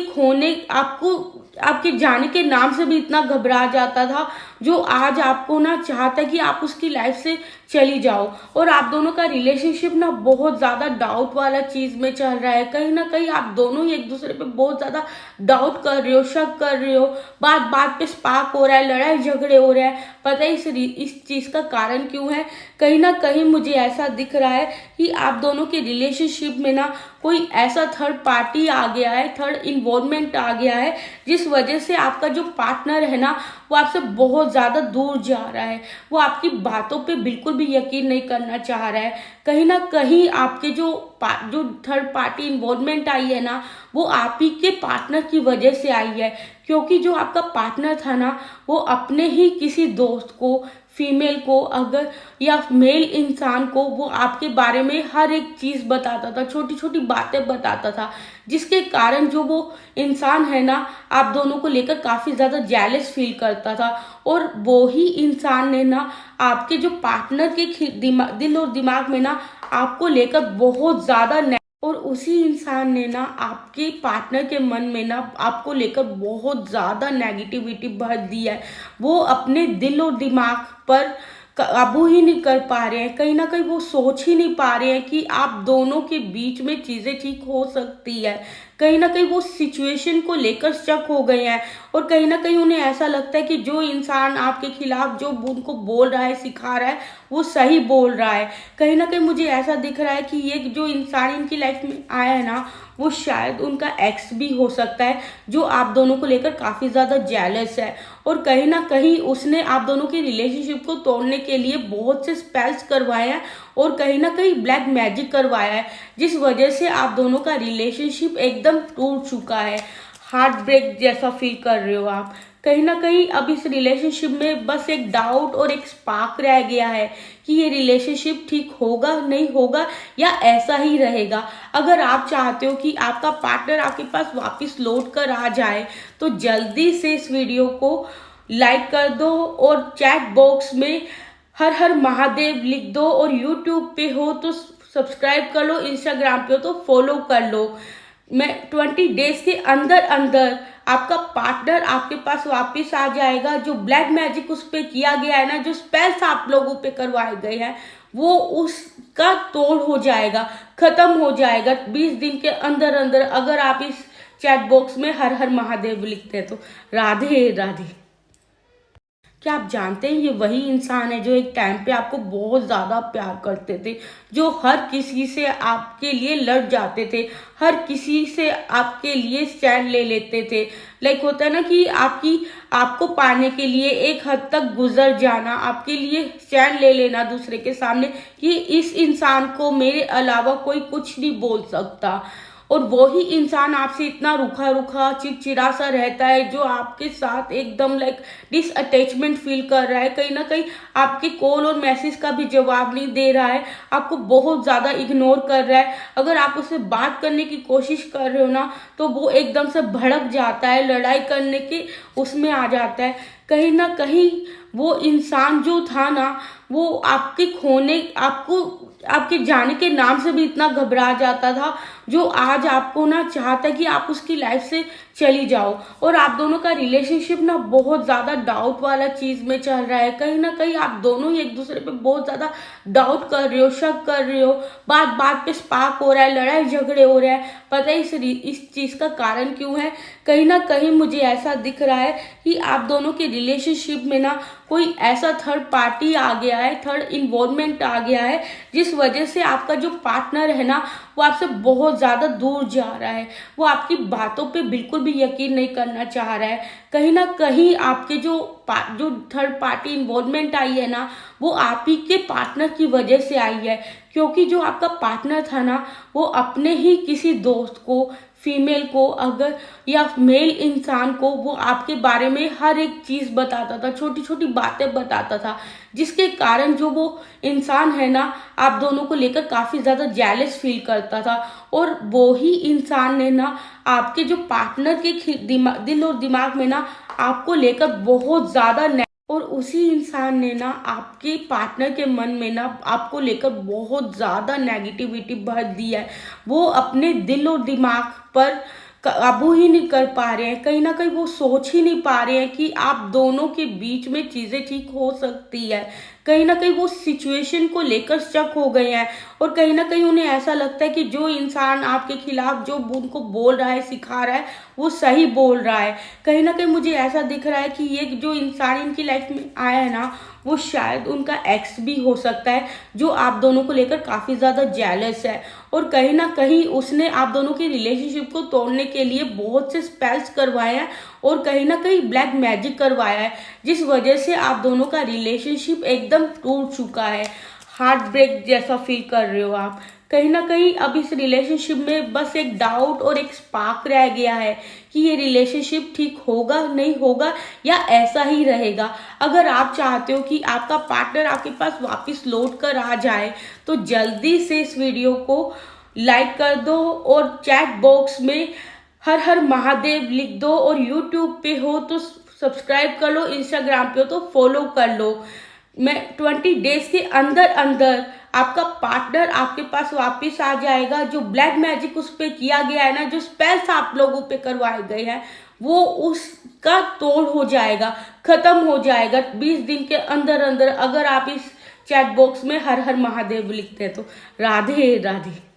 जाने के नाम से भी इतना घबरा जाता था, जो आज आपको ना चाहता है कि आप उसकी लाइफ से चली जाओ। और आप दोनों का रिलेशनशिप ना बहुत ज़्यादा डाउट वाला चीज़ में चल रहा है। कहीं ना कहीं आप दोनों ही एक दूसरे पे बहुत ज़्यादा डाउट कर रहे हो, शक कर रहे हो, बात बात पे स्पार्क हो रहा है, लड़ाई झगड़े हो रहे हैं। पता है इस चीज़ का कारण क्यों है? कहीं ना कहीं मुझे ऐसा दिख रहा है कि आप दोनों के रिलेशनशिप में ना कोई ऐसा थर्ड पार्टी आ गया है, थर्ड इन्वॉल्वमेंट आ गया है, जिस वजह से आपका जो पार्टनर है ना वो आपसे बहुत ज़्यादा दूर जा रहा है। वो आपकी बातों पे बिल्कुल भी यकीन नहीं करना चाह रहा है। कहीं ना कहीं आपके जो थर्ड पार्टी इन्वॉल्वमेंट आई है ना, वो आप ही के पार्टनर की वजह से आई है। क्योंकि जो आपका पार्टनर था ना, वो अपने ही किसी दोस्त को, फीमेल को अगर या मेल इंसान को, वो आपके बारे में हर एक चीज़ बताता था, छोटी छोटी बातें बताता था, जिसके कारण जो वो इंसान है ना आप दोनों को लेकर काफ़ी ज़्यादा जेलस फील करता था। और वो ही इंसान ने ना आपके जो पार्टनर के दिल और दिमाग में ना आपको लेकर बहुत ज़्यादा और उसी इंसान ने ना आपके पार्टनर के मन में ना आपको लेकर बहुत ज़्यादा नेगेटिविटी भर दी है। वो अपने दिल और दिमाग पर काबू ही नहीं कर पा रहे हैं। कहीं ना कहीं वो सोच ही नहीं पा रहे हैं कि आप दोनों के बीच में चीज़ें ठीक हो सकती है। कहीं ना कहीं वो सिचुएशन को लेकर स्टक हो गए हैं, और कहीं ना कहीं उन्हें ऐसा लगता है कि जो इंसान आपके खिलाफ जो उनको बोल रहा है, सिखा रहा है, वो सही बोल रहा है। कहीं ना कहीं मुझे ऐसा दिख रहा है कि ये जो इंसान इनकी लाइफ में आया है ना, वो शायद उनका एक्स भी हो सकता है, जो आप दोनों को लेकर काफ़ी ज़्यादा जेलस है। और कहीं ना कहीं उसने आप दोनों की रिलेशनशिप को तोड़ने के लिए बहुत से स्पेल्स करवाए हैं, और कहीं ना कहीं ब्लैक मैजिक करवाया है, जिस वजह से आप दोनों का रिलेशनशिप एकदम टूट चुका है। हार्ट ब्रेक जैसा फील कर रहे हो आप। कहीं ना कहीं अब इस रिलेशनशिप में बस एक डाउट और एक स्पार्क रह गया है कि ये रिलेशनशिप ठीक होगा नहीं होगा या ऐसा ही रहेगा। अगर आप चाहते हो कि आपका पार्टनर आपके पास वापस लौट कर आ जाए तो जल्दी से इस वीडियो को लाइक कर दो और चैट बॉक्स में हर हर महादेव लिख दो, और यूट्यूब पे हो तो सब्सक्राइब कर लो, इंस्टाग्राम पे हो तो फॉलो कर लो। मैं 20 डेज के अंदर अंदर आपका पार्टनर आपके पास वापस आ जाएगा। जो ब्लैक मैजिक उस पे किया गया है ना, जो स्पेल्स आप लोगों पे करवाए गए हैं, वो उसका तोड़ हो जाएगा, खत्म हो जाएगा 20 दिन के अंदर अंदर, अगर आप इस चैट बॉक्स में हर हर महादेव लिखते हैं तो। राधे राधे। क्या आप जानते हैं ये वही इंसान है जो एक टाइम पे आपको बहुत ज़्यादा प्यार करते थे, जो हर किसी से आपके लिए लड़ जाते थे, हर किसी से आपके लिए स्टैंड ले लेते थे। लाइक होता है ना कि आपको पाने के लिए एक हद तक गुजर जाना, आपके लिए स्टैंड ले लेना दूसरे के सामने कि इस इंसान को मेरे अलावा कोई कुछ नहीं बोल सकता। और वही इंसान आपसे इतना रूखा रूखा चिड़चिड़ा सा रहता है, जो आपके साथ एकदम लाइक डिसअटैचमेंट फील कर रहा है, कहीं ना कहीं आपके कॉल और मैसेज का भी जवाब नहीं दे रहा है, आपको बहुत ज़्यादा इग्नोर कर रहा है। अगर आप उससे बात करने की कोशिश कर रहे हो ना, तो वो एकदम से भड़क जाता है, लड़ाई करने के उसमें आ जाता है। कहीं ना कहीं वो इंसान जो था ना, वो आपके खोने आपको आपके जाने के नाम से भी इतना घबरा जाता था, जो आज आपको ना चाहता है कि आप उसकी लाइफ से चली जाओ। और आप दोनों का रिलेशनशिप ना बहुत ज़्यादा डाउट वाला चीज़ में चल रहा है, कहीं ना कहीं आप दोनों ही एक दूसरे पे बहुत ज़्यादा डाउट कर रहे हो, शक कर रहे हो, बात बात पे स्पार्क हो रहा है, लड़ाई झगड़े हो रहे हैं। पता है इस चीज़ का कारण क्यों है? कहीं ना कहीं मुझे ऐसा दिख रहा है कि आप दोनों के रिलेशनशिप में ना कोई ऐसा थर्ड पार्टी आ गया है, थर्ड इन्वॉल्वमेंट आ गया है, जिस वजह से आपका जो पार्टनर है ना, वो आपसे बहुत ज़्यादा दूर जा रहा है। वो आपकी बातों पे बिल्कुल भी यकीन नहीं करना चाह रहा है। कहीं ना कहीं आपके जो थर्ड पार्टी इन्वॉल्वमेंट आई है ना, वो आप ही के पार्टनर की वजह से आई है। क्योंकि जो आपका पार्टनर था ना, वो अपने ही किसी दोस्त को, फीमेल को अगर या मेल इंसान को, वो आपके बारे में हर एक चीज़ बताता था, छोटी छोटी बातें बताता था, जिसके कारण जो वो इंसान है ना, आप दोनों को लेकर काफ़ी ज़्यादा जेलस फील करता था। और वो ही इंसान ने ना आपके जो पार्टनर के दिल और दिमाग में ना आपको लेकर बहुत ज़्यादा, और उसी इंसान ने ना आपके पार्टनर के मन में ना आपको लेकर बहुत ज़्यादा नेगेटिविटी भर दी है। वो अपने दिल और दिमाग पर काबू ही नहीं कर पा रहे हैं, कहीं ना कहीं वो सोच ही नहीं पा रहे हैं कि आप दोनों के बीच में चीज़ें ठीक हो सकती है। कहीं ना कहीं वो सिचुएशन को लेकर स्टक हो गए हैं, और कहीं ना कहीं उन्हें ऐसा लगता है कि जो इंसान आपके खिलाफ जो उनको बोल रहा है, सिखा रहा है, वो सही बोल रहा है। कहीं ना कहीं मुझे ऐसा दिख रहा है कि ये जो इंसान इनकी लाइफ में आया है ना, वो शायद उनका एक्स भी हो सकता है, जो आप दोनों को लेकर काफ़ी ज़्यादा जेलस है। और कहीं ना कहीं उसने आप दोनों की रिलेशनशिप को तोड़ने के लिए बहुत से स्पेल्स करवाए हैं, और कहीं ना कहीं ब्लैक मैजिक करवाया है, जिस वजह से आप दोनों का रिलेशनशिप एकदम टूट चुका है। हार्ट ब्रेक जैसा फील कर रहे हो आप। कहीं ना कहीं अब इस रिलेशनशिप में बस एक डाउट और एक स्पार्क रह गया है कि ये रिलेशनशिप ठीक होगा, नहीं होगा, या ऐसा ही रहेगा। अगर आप चाहते हो कि आपका पार्टनर आपके पास वापस लौट कर आ जाए, तो जल्दी से इस वीडियो को लाइक कर दो, और चैट बॉक्स में हर हर महादेव लिख दो, और यूट्यूब पे हो तो सब्सक्राइब कर लो, इंस्टाग्राम पे हो तो फॉलो कर लो। मैं 20 डेज के अंदर अंदर आपका पार्टनर आपके पास वापस आ जाएगा। जो ब्लैक मैजिक उस पर किया गया है ना, जो स्पेल्स आप लोगों पे करवाए गए हैं, वो उसका तोड़ हो जाएगा, खत्म हो जाएगा 20 दिन के अंदर अंदर, अगर आप इस चैट बॉक्स में हर हर महादेव लिखते हैं तो। राधे राधे।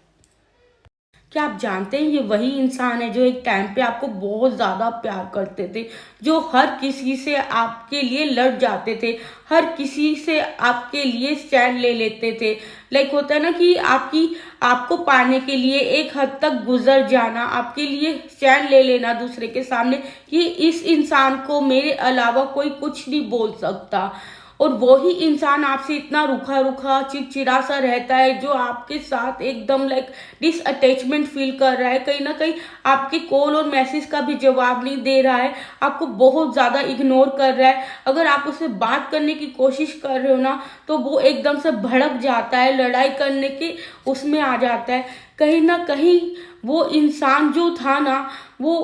क्या आप जानते हैं, ये वही इंसान है जो एक टाइम पे आपको बहुत ज़्यादा प्यार करते थे, जो हर किसी से आपके लिए लड़ जाते थे, हर किसी से आपके लिए स्टैंड ले लेते थे। लाइक होता है ना कि आपको पाने के लिए एक हद तक गुजर जाना, आपके लिए स्टैंड ले लेना दूसरे के सामने कि इस इंसान को मेरे अलावा कोई कुछ नहीं बोल सकता। और वही इंसान आपसे इतना रूखा रूखा चिड़चिड़ा सा रहता है, जो आपके साथ एकदम लाइक डिसअटैचमेंट फील कर रहा है, कहीं ना कहीं आपके कॉल और मैसेज का भी जवाब नहीं दे रहा है, आपको बहुत ज़्यादा इग्नोर कर रहा है। अगर आप उससे बात करने की कोशिश कर रहे हो ना, तो वो एकदम से भड़क जाता है, लड़ाई करने के उसमें आ जाता है। कहीं ना कहीं वो इंसान जो था ना, वो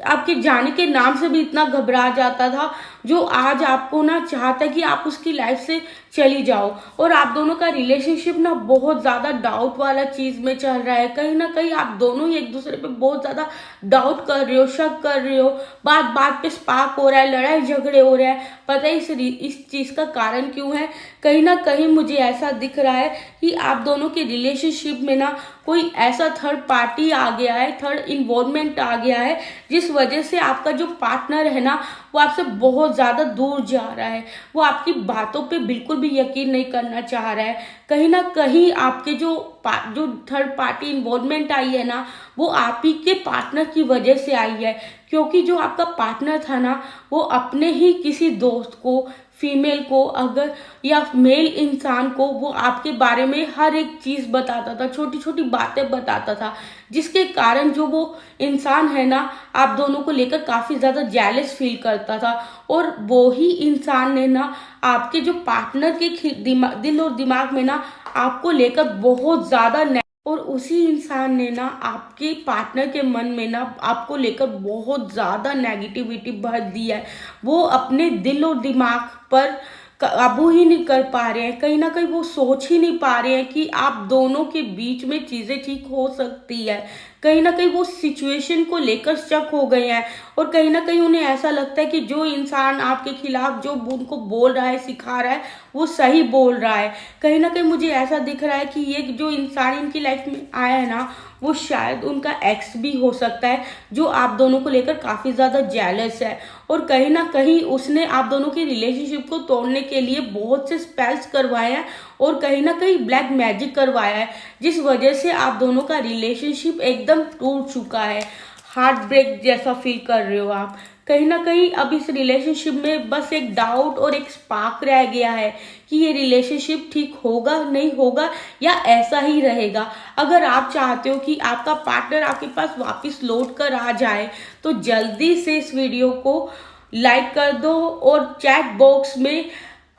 आपके जाने के नाम से भी इतना घबरा जाता था, जो आज आपको ना चाहता है कि आप उसकी लाइफ से चली जाओ। और आप दोनों का रिलेशनशिप ना बहुत ज़्यादा डाउट वाला चीज़ में चल रहा है, कहीं ना कहीं आप दोनों ही एक दूसरे पे बहुत ज़्यादा डाउट कर रहे हो, शक कर रहे हो, बात बात पे स्पार्क हो रहा है, लड़ाई झगड़े हो रहे हैं। पता है इस चीज़ का कारण क्यों है? कहीं ना कहीं मुझे ऐसा दिख रहा है कि आप दोनों के रिलेशनशिप में ना कोई ऐसा थर्ड पार्टी आ गया है, थर्ड इन्वॉल्वमेंट आ गया है, जिस वजह से आपका जो पार्टनर है ना, वो आपसे बहुत ज़्यादा दूर जा रहा है। वो आपकी बातों पे बिल्कुल भी यकीन नहीं करना चाह रहा है। कहीं ना कहीं आपके जो थर्ड पार्टी इन्वॉल्वमेंट आई है ना, वो आप ही के पार्टनर की वजह से आई है। क्योंकि जो आपका पार्टनर था ना, वो अपने ही किसी दोस्त को, फीमेल को अगर या मेल इंसान को, वो आपके बारे में हर एक चीज़ बताता था, छोटी छोटी बातें बताता था, जिसके कारण जो वो इंसान है ना, आप दोनों को लेकर काफ़ी ज़्यादा जेलस फील करता था। और वो ही इंसान ने ना आपके जो पार्टनर के दिल और दिमाग में ना आपको लेकर बहुत ज़्यादा और उसी इंसान ने ना आपके पार्टनर के मन में ना आपको लेकर बहुत ज़्यादा नेगेटिविटी भर दी है। वो अपने दिल और दिमाग पर काबू ही नहीं कर पा रहे हैं, कहीं ना कहीं वो सोच ही नहीं पा रहे हैं कि आप दोनों के बीच में चीज़ें ठीक हो सकती है। कहीं ना कहीं वो सिचुएशन को लेकर स्टक हो गए हैं और कहीं ना कहीं उन्हें ऐसा लगता है कि जो इंसान आपके खिलाफ जो उनको बोल रहा है, सिखा रहा है, वो सही बोल रहा है। कहीं ना कहीं मुझे ऐसा दिख रहा है कि ये जो इंसान इनकी लाइफ में आया है ना, वो शायद उनका एक्स भी हो सकता है, जो आप दोनों को लेकर काफ़ी ज़्यादा जेलस है। और कहीं ना कहीं उसने आप दोनों की रिलेशनशिप को तोड़ने के लिए बहुत से स्पेल्स करवाए हैं और कहीं ना कहीं ब्लैक मैजिक करवाया है, जिस वजह से आप दोनों का रिलेशनशिप एकदम टूट चुका है। हार्ट ब्रेक जैसा फील कर रहे हो आप। कहीं ना कहीं अब इस रिलेशनशिप में बस एक डाउट और एक स्पार्क रह गया है कि ये रिलेशनशिप ठीक होगा, नहीं होगा, या ऐसा ही रहेगा। अगर आप चाहते हो कि आपका पार्टनर आपके पास वापस लौट कर आ जाए, तो जल्दी से इस वीडियो को लाइक कर दो और चैट बॉक्स में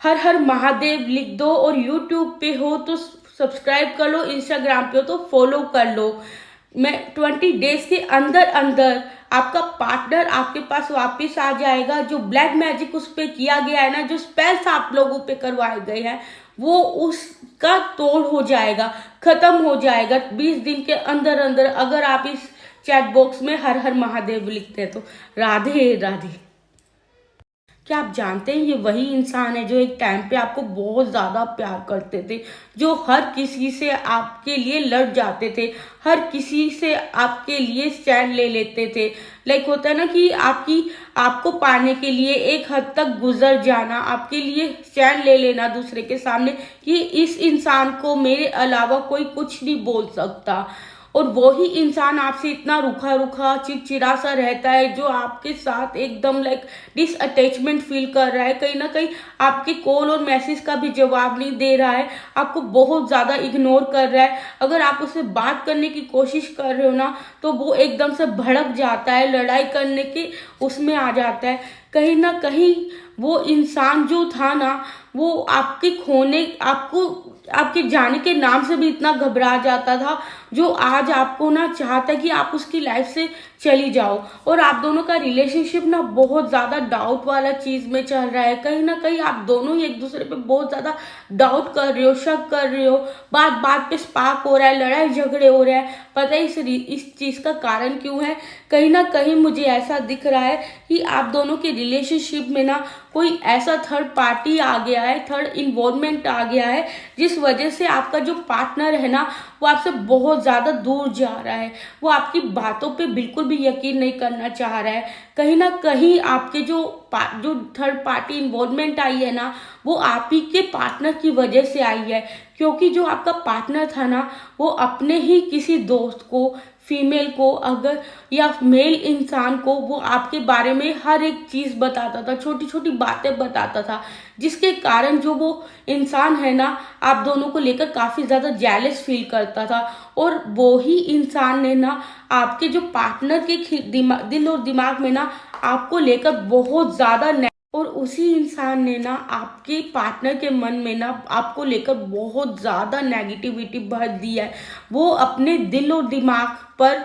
हर हर महादेव लिख दो। और यूट्यूब पे हो तो सब्सक्राइब कर लो, इंस्टाग्राम पे हो तो फॉलो कर लो। मैं 20 डेज के अंदर अंदर आपका पार्टनर आपके पास वापस आ जाएगा। जो ब्लैक मैजिक उस पर किया गया है ना, जो स्पेल्स आप लोगों पे करवाए गए हैं, वो उसका तोड़ हो जाएगा, खत्म हो जाएगा 20 दिन के अंदर अंदर, अगर आप इस चैट बॉक्स में हर हर महादेव लिखते हैं तो। राधे राधे। क्या आप जानते हैं ये वही इंसान है जो एक टाइम पे आपको बहुत ज़्यादा प्यार करते थे, जो हर किसी से आपके लिए लड़ जाते थे, हर किसी से आपके लिए स्टैंड ले लेते थे। लाइक होता है ना कि आपको पाने के लिए एक हद तक गुजर जाना, आपके लिए स्टैंड ले लेना दूसरे के सामने कि इस इंसान को मेरे अलावा कोई कुछ नहीं बोल सकता। और वो ही इंसान आपसे इतना रूखा रूखा चिड़चिड़ा सा रहता है, जो आपके साथ एकदम लाइक डिसअटैचमेंट फील कर रहा है, कहीं ना कहीं आपके कॉल और मैसेज का भी जवाब नहीं दे रहा है, आपको बहुत ज़्यादा इग्नोर कर रहा है। अगर आप उससे बात करने की कोशिश कर रहे हो ना, तो वो एकदम से भड़क जाता है, लड़ाई करने के उसमें आ जाता है। कहीं ना कहीं वो इंसान जो था ना, वो आपके जाने के नाम से भी इतना घबरा जाता था, जो आज आपको ना चाहता है कि आप उसकी लाइफ से चली जाओ। और आप दोनों का रिलेशनशिप ना बहुत ज़्यादा डाउट वाला चीज़ में चल रहा है। कहीं ना कहीं आप दोनों ही एक दूसरे पे बहुत ज़्यादा डाउट कर रहे हो, शक कर रहे हो, बात बात पे स्पार्क हो रहा है, लड़ाई झगड़े हो रहे हैं। पता है इस चीज़ का कारण क्यों है? कहीं ना कहीं मुझे ऐसा दिख रहा है कि आप दोनों के रिलेशनशिप में ना कोई ऐसा थर्ड पार्टी आ गया है, थर्ड इन्वॉल्वमेंट आ गया है, जिस वजह से आपका जो पार्टनर है ना, वो आपसे बहुत ज़्यादा दूर जा रहा है। वो आपकी बातों पे बिल्कुल भी यकीन नहीं करना चाह रहा है। कहीं ना कहीं आपके जो थर्ड पार्टी इन्वॉल्वमेंट आई है ना, वो आप ही के पार्टनर की वजह से आई है। क्योंकि जो आपका पार्टनर था ना, वो अपने ही किसी दोस्त को, फीमेल को अगर या मेल इंसान को, वो आपके बारे में हर एक चीज़ बताता था, छोटी छोटी बातें बताता था, जिसके कारण जो वो इंसान है ना, आप दोनों को लेकर काफ़ी ज़्यादा जेलस फील करता था। और वो ही इंसान ने ना आपके जो पार्टनर के दिल और दिमाग में ना आपको लेकर बहुत ज़्यादा और उसी इंसान ने ना आपके पार्टनर के मन में ना आपको लेकर बहुत ज़्यादा नेगेटिविटी भर दी है। वो अपने दिल और दिमाग पर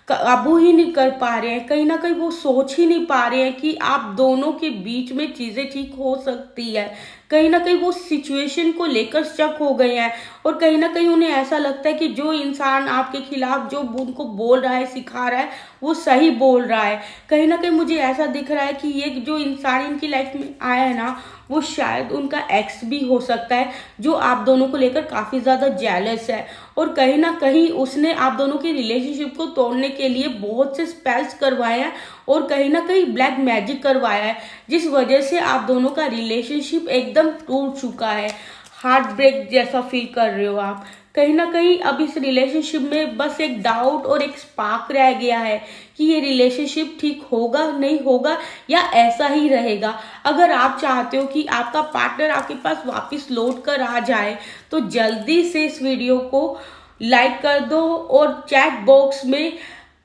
काबू ही नहीं कर पा रहे हैं, कहीं ना कहीं वो सोच ही नहीं पा रहे हैं कि आप दोनों के बीच में चीज़ें ठीक हो सकती है। कहीं ना कहीं वो सिचुएशन को लेकर स्टक हो गए हैं और कहीं ना कहीं उन्हें ऐसा लगता है कि जो इंसान आपके खिलाफ जो उनको बोल रहा है, सिखा रहा है, वो सही बोल रहा है। कहीं ना कहीं मुझे ऐसा दिख रहा है कि ये जो इंसान इनकी लाइफ में आया है ना, वो शायद उनका एक्स भी हो सकता है, जो आप दोनों को लेकर काफ़ी ज़्यादा जेलस है। और कहीं ना कहीं उसने आप दोनों की रिलेशनशिप को तोड़ने के लिए बहुत से स्पेल्स करवाए हैं और कहीं ना कहीं ब्लैक मैजिक करवाया है, जिस वजह से आप दोनों का रिलेशनशिप एकदम टूट चुका है। हार्ट ब्रेक जैसा फील कर रहे हो आप। कहीं ना कहीं अब इस रिलेशनशिप में बस एक डाउट और एक स्पार्क रह गया है कि ये रिलेशनशिप ठीक होगा, नहीं होगा, या ऐसा ही रहेगा। अगर आप चाहते हो कि आपका पार्टनर आपके पास वापस लौट कर आ जाए, तो जल्दी से इस वीडियो को लाइक कर दो और चैट बॉक्स में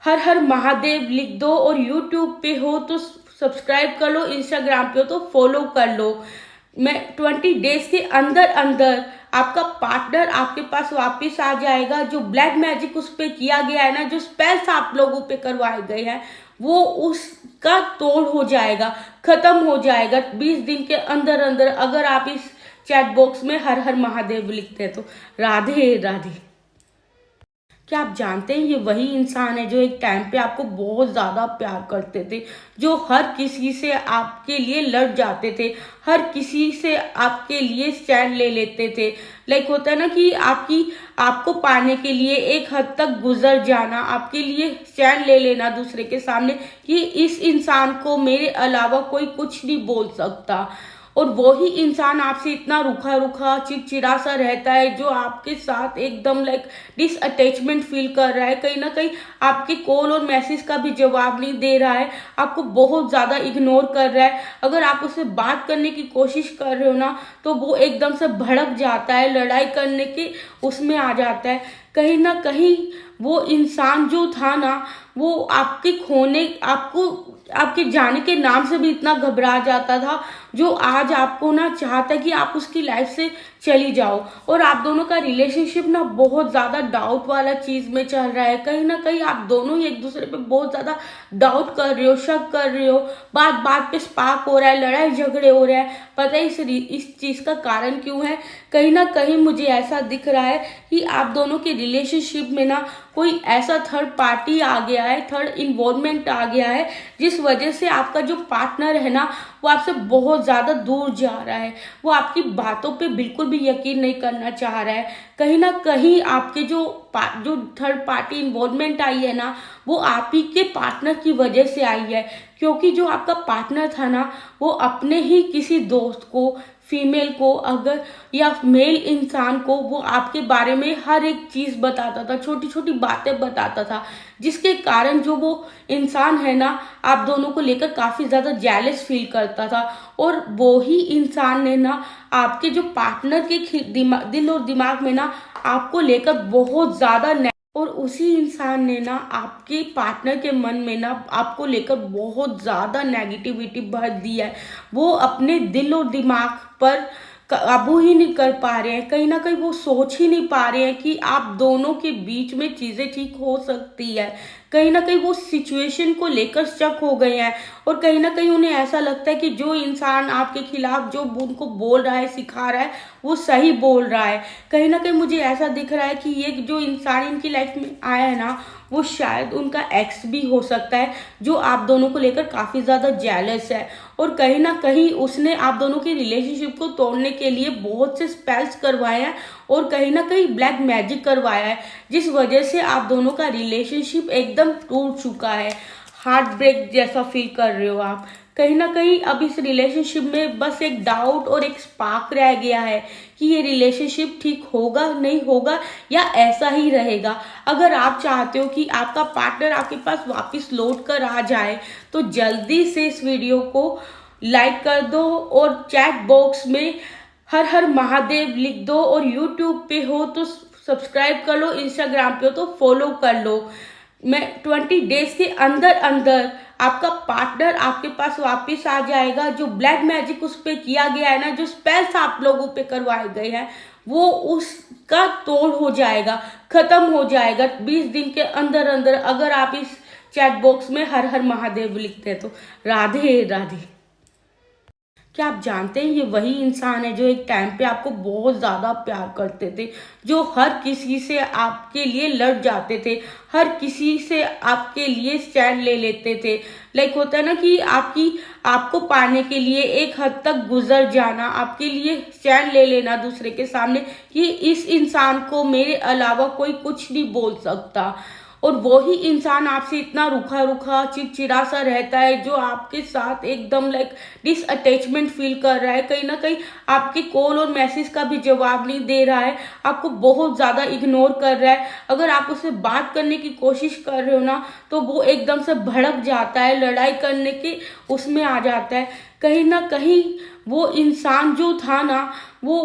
हर हर महादेव लिख दो, और यूट्यूब पे हो तो सब्सक्राइब कर लो, इंस्टाग्राम पे हो तो फॉलो कर लो। मैं 20 डेज के अंदर अंदर आपका पार्टनर आपके पास वापस आ जाएगा। जो ब्लैक मैजिक उस पे किया गया है ना, जो स्पेल्स आप लोगों पे करवाए गए हैं, वो उसका तोड़ हो जाएगा, खत्म हो जाएगा 20 दिन के अंदर अंदर, अगर आप इस चैट बॉक्स में हर हर महादेव लिखते हैं तो। राधे राधे। क्या आप जानते हैं ये वही इंसान है जो एक टाइम पे आपको बहुत ज़्यादा प्यार करते थे, जो हर किसी से आपके लिए लड़ जाते थे, हर किसी से आपके लिए स्टैंड ले लेते थे। लाइक होता है ना कि आपको पाने के लिए एक हद तक गुजर जाना, आपके लिए स्टैंड ले लेना दूसरे के सामने कि इस इंसान को मेरे अलावा कोई कुछ नहीं बोल सकता। और वो ही इंसान आपसे इतना रूखा रूखा चिड़चिड़ा सा रहता है, जो आपके साथ एकदम लाइक डिसअटैचमेंट फील कर रहा है, कहीं ना कहीं आपके कॉल और मैसेज का भी जवाब नहीं दे रहा है, आपको बहुत ज़्यादा इग्नोर कर रहा है। अगर आप उससे बात करने की कोशिश कर रहे हो ना, तो वो एकदम से भड़क जाता है, लड़ाई करने के उसमें आ जाता है। कहीं ना कहीं वो इंसान जो था ना, वो आपके जाने के नाम से भी इतना घबरा जाता था, जो आज आपको ना चाहता है कि आप उसकी लाइफ से चली जाओ। और आप दोनों का रिलेशनशिप ना बहुत ज़्यादा डाउट वाला चीज़ में चल रहा है, कहीं ना कहीं आप दोनों ही एक दूसरे पे बहुत ज़्यादा डाउट कर रहे हो, शक कर रहे हो, बात बात पे स्पार्क हो रहा है, लड़ाई झगड़े हो रहे हैं। पता है इस चीज़ का कारण क्यों है? कहीं ना कहीं मुझे ऐसा दिख रहा है कि आप दोनों के रिलेशनशिप में ना कोई ऐसा थर्ड पार्टी आ गया है, थर्ड इन्वॉल्वमेंट आ गया है, जिस वजह से आपका जो पार्टनर है ना, वो आपसे बहुत ज़्यादा दूर जा रहा है। वो आपकी बातों पे बिल्कुल भी यकीन नहीं करना चाह रहा है। कहीं ना कहीं आपके जो थर्ड पार्टी इन्वॉल्वमेंट आई है ना, वो आप ही के पार्टनर की वजह से आई है। क्योंकि जो आपका पार्टनर था ना, वो अपने ही किसी दोस्त को, फीमेल को अगर या मेल इंसान को, वो आपके बारे में हर एक चीज़ बताता था, छोटी छोटी बातें बताता था, जिसके कारण जो वो इंसान है ना, आप दोनों को लेकर काफ़ी ज़्यादा जेलस फील करता था। और वो ही इंसान ने ना आपके जो पार्टनर के दिल और दिमाग में ना आपको लेकर बहुत ज़्यादा, और उसी इंसान ने ना आपके पार्टनर के मन में ना आपको लेकर बहुत ज़्यादा नेगेटिविटी भर दी है। वो अपने दिल और दिमाग पर काबू ही नहीं कर पा रहे हैं, कहीं ना कहीं वो सोच ही नहीं पा रहे हैं कि आप दोनों के बीच में चीज़ें ठीक हो सकती है। कहीं ना कहीं वो सिचुएशन को लेकर स्टक हो गए हैं, और कहीं ना कहीं उन्हें ऐसा लगता है कि जो इंसान आपके खिलाफ जो उनको बोल रहा है, सिखा रहा है, वो सही बोल रहा है। कहीं ना कहीं मुझे ऐसा दिख रहा है कि ये जो इंसान इनकी लाइफ में आया है ना, वो शायद उनका एक्स भी हो सकता है, जो आप दोनों को लेकर काफ़ी ज़्यादा जेलस है। और कहीं ना कहीं उसने आप दोनों के रिलेशनशिप को तोड़ने के लिए बहुत से स्पेल्स करवाए हैं, और कहीं ना कहीं ब्लैक मैजिक करवाया है, जिस वजह से आप दोनों का रिलेशनशिप एकदम टूट चुका है। हार्ट ब्रेक जैसा फील कर रहे हो आप। कहीं ना कहीं अब इस रिलेशनशिप में बस एक डाउट और एक स्पार्क रह गया है कि ये रिलेशनशिप ठीक होगा, नहीं होगा, या ऐसा ही रहेगा। अगर आप चाहते हो कि आपका पार्टनर आपके पास वापस लौट कर आ जाए, तो जल्दी से इस वीडियो को लाइक कर दो और चैट बॉक्स में हर हर महादेव लिख दो, और यूट्यूब पे हो तो सब्सक्राइब कर लो, इंस्टाग्राम पे हो तो फॉलो कर लो। मैं 20 डेज के अंदर अंदर आपका पार्टनर आपके पास वापस आ जाएगा। जो ब्लैक मैजिक उस पे किया गया है ना, जो स्पेल्स आप लोगों पे करवाए गए हैं, वो उसका तोड़ हो जाएगा, खत्म हो जाएगा 20 दिन के अंदर अंदर, अगर आप इस चैट बॉक्स में हर हर महादेव लिखते हैं तो। राधे राधे। क्या आप जानते हैं ये वही इंसान है जो एक टाइम पे आपको बहुत ज़्यादा प्यार करते थे, जो हर किसी से आपके लिए लड़ जाते थे, हर किसी से आपके लिए स्टैंड ले लेते थे। लाइक होता है ना कि आपको पाने के लिए एक हद तक गुजर जाना, आपके लिए स्टैंड ले लेना दूसरे के सामने कि इस इंसान को मेरे अलावा कोई कुछ नहीं बोल सकता। और वो ही इंसान आपसे इतना रूखा रूखा चिड़चिड़ा सा रहता है, जो आपके साथ एकदम लाइक डिसअटैचमेंट फील कर रहा है, कहीं ना कहीं आपके कॉल और मैसेज का भी जवाब नहीं दे रहा है, आपको बहुत ज़्यादा इग्नोर कर रहा है। अगर आप उससे बात करने की कोशिश कर रहे हो ना, तो वो एकदम से भड़क जाता है, लड़ाई करने के उसमें आ जाता है। कहीं ना कहीं वो इंसान जो था ना, वो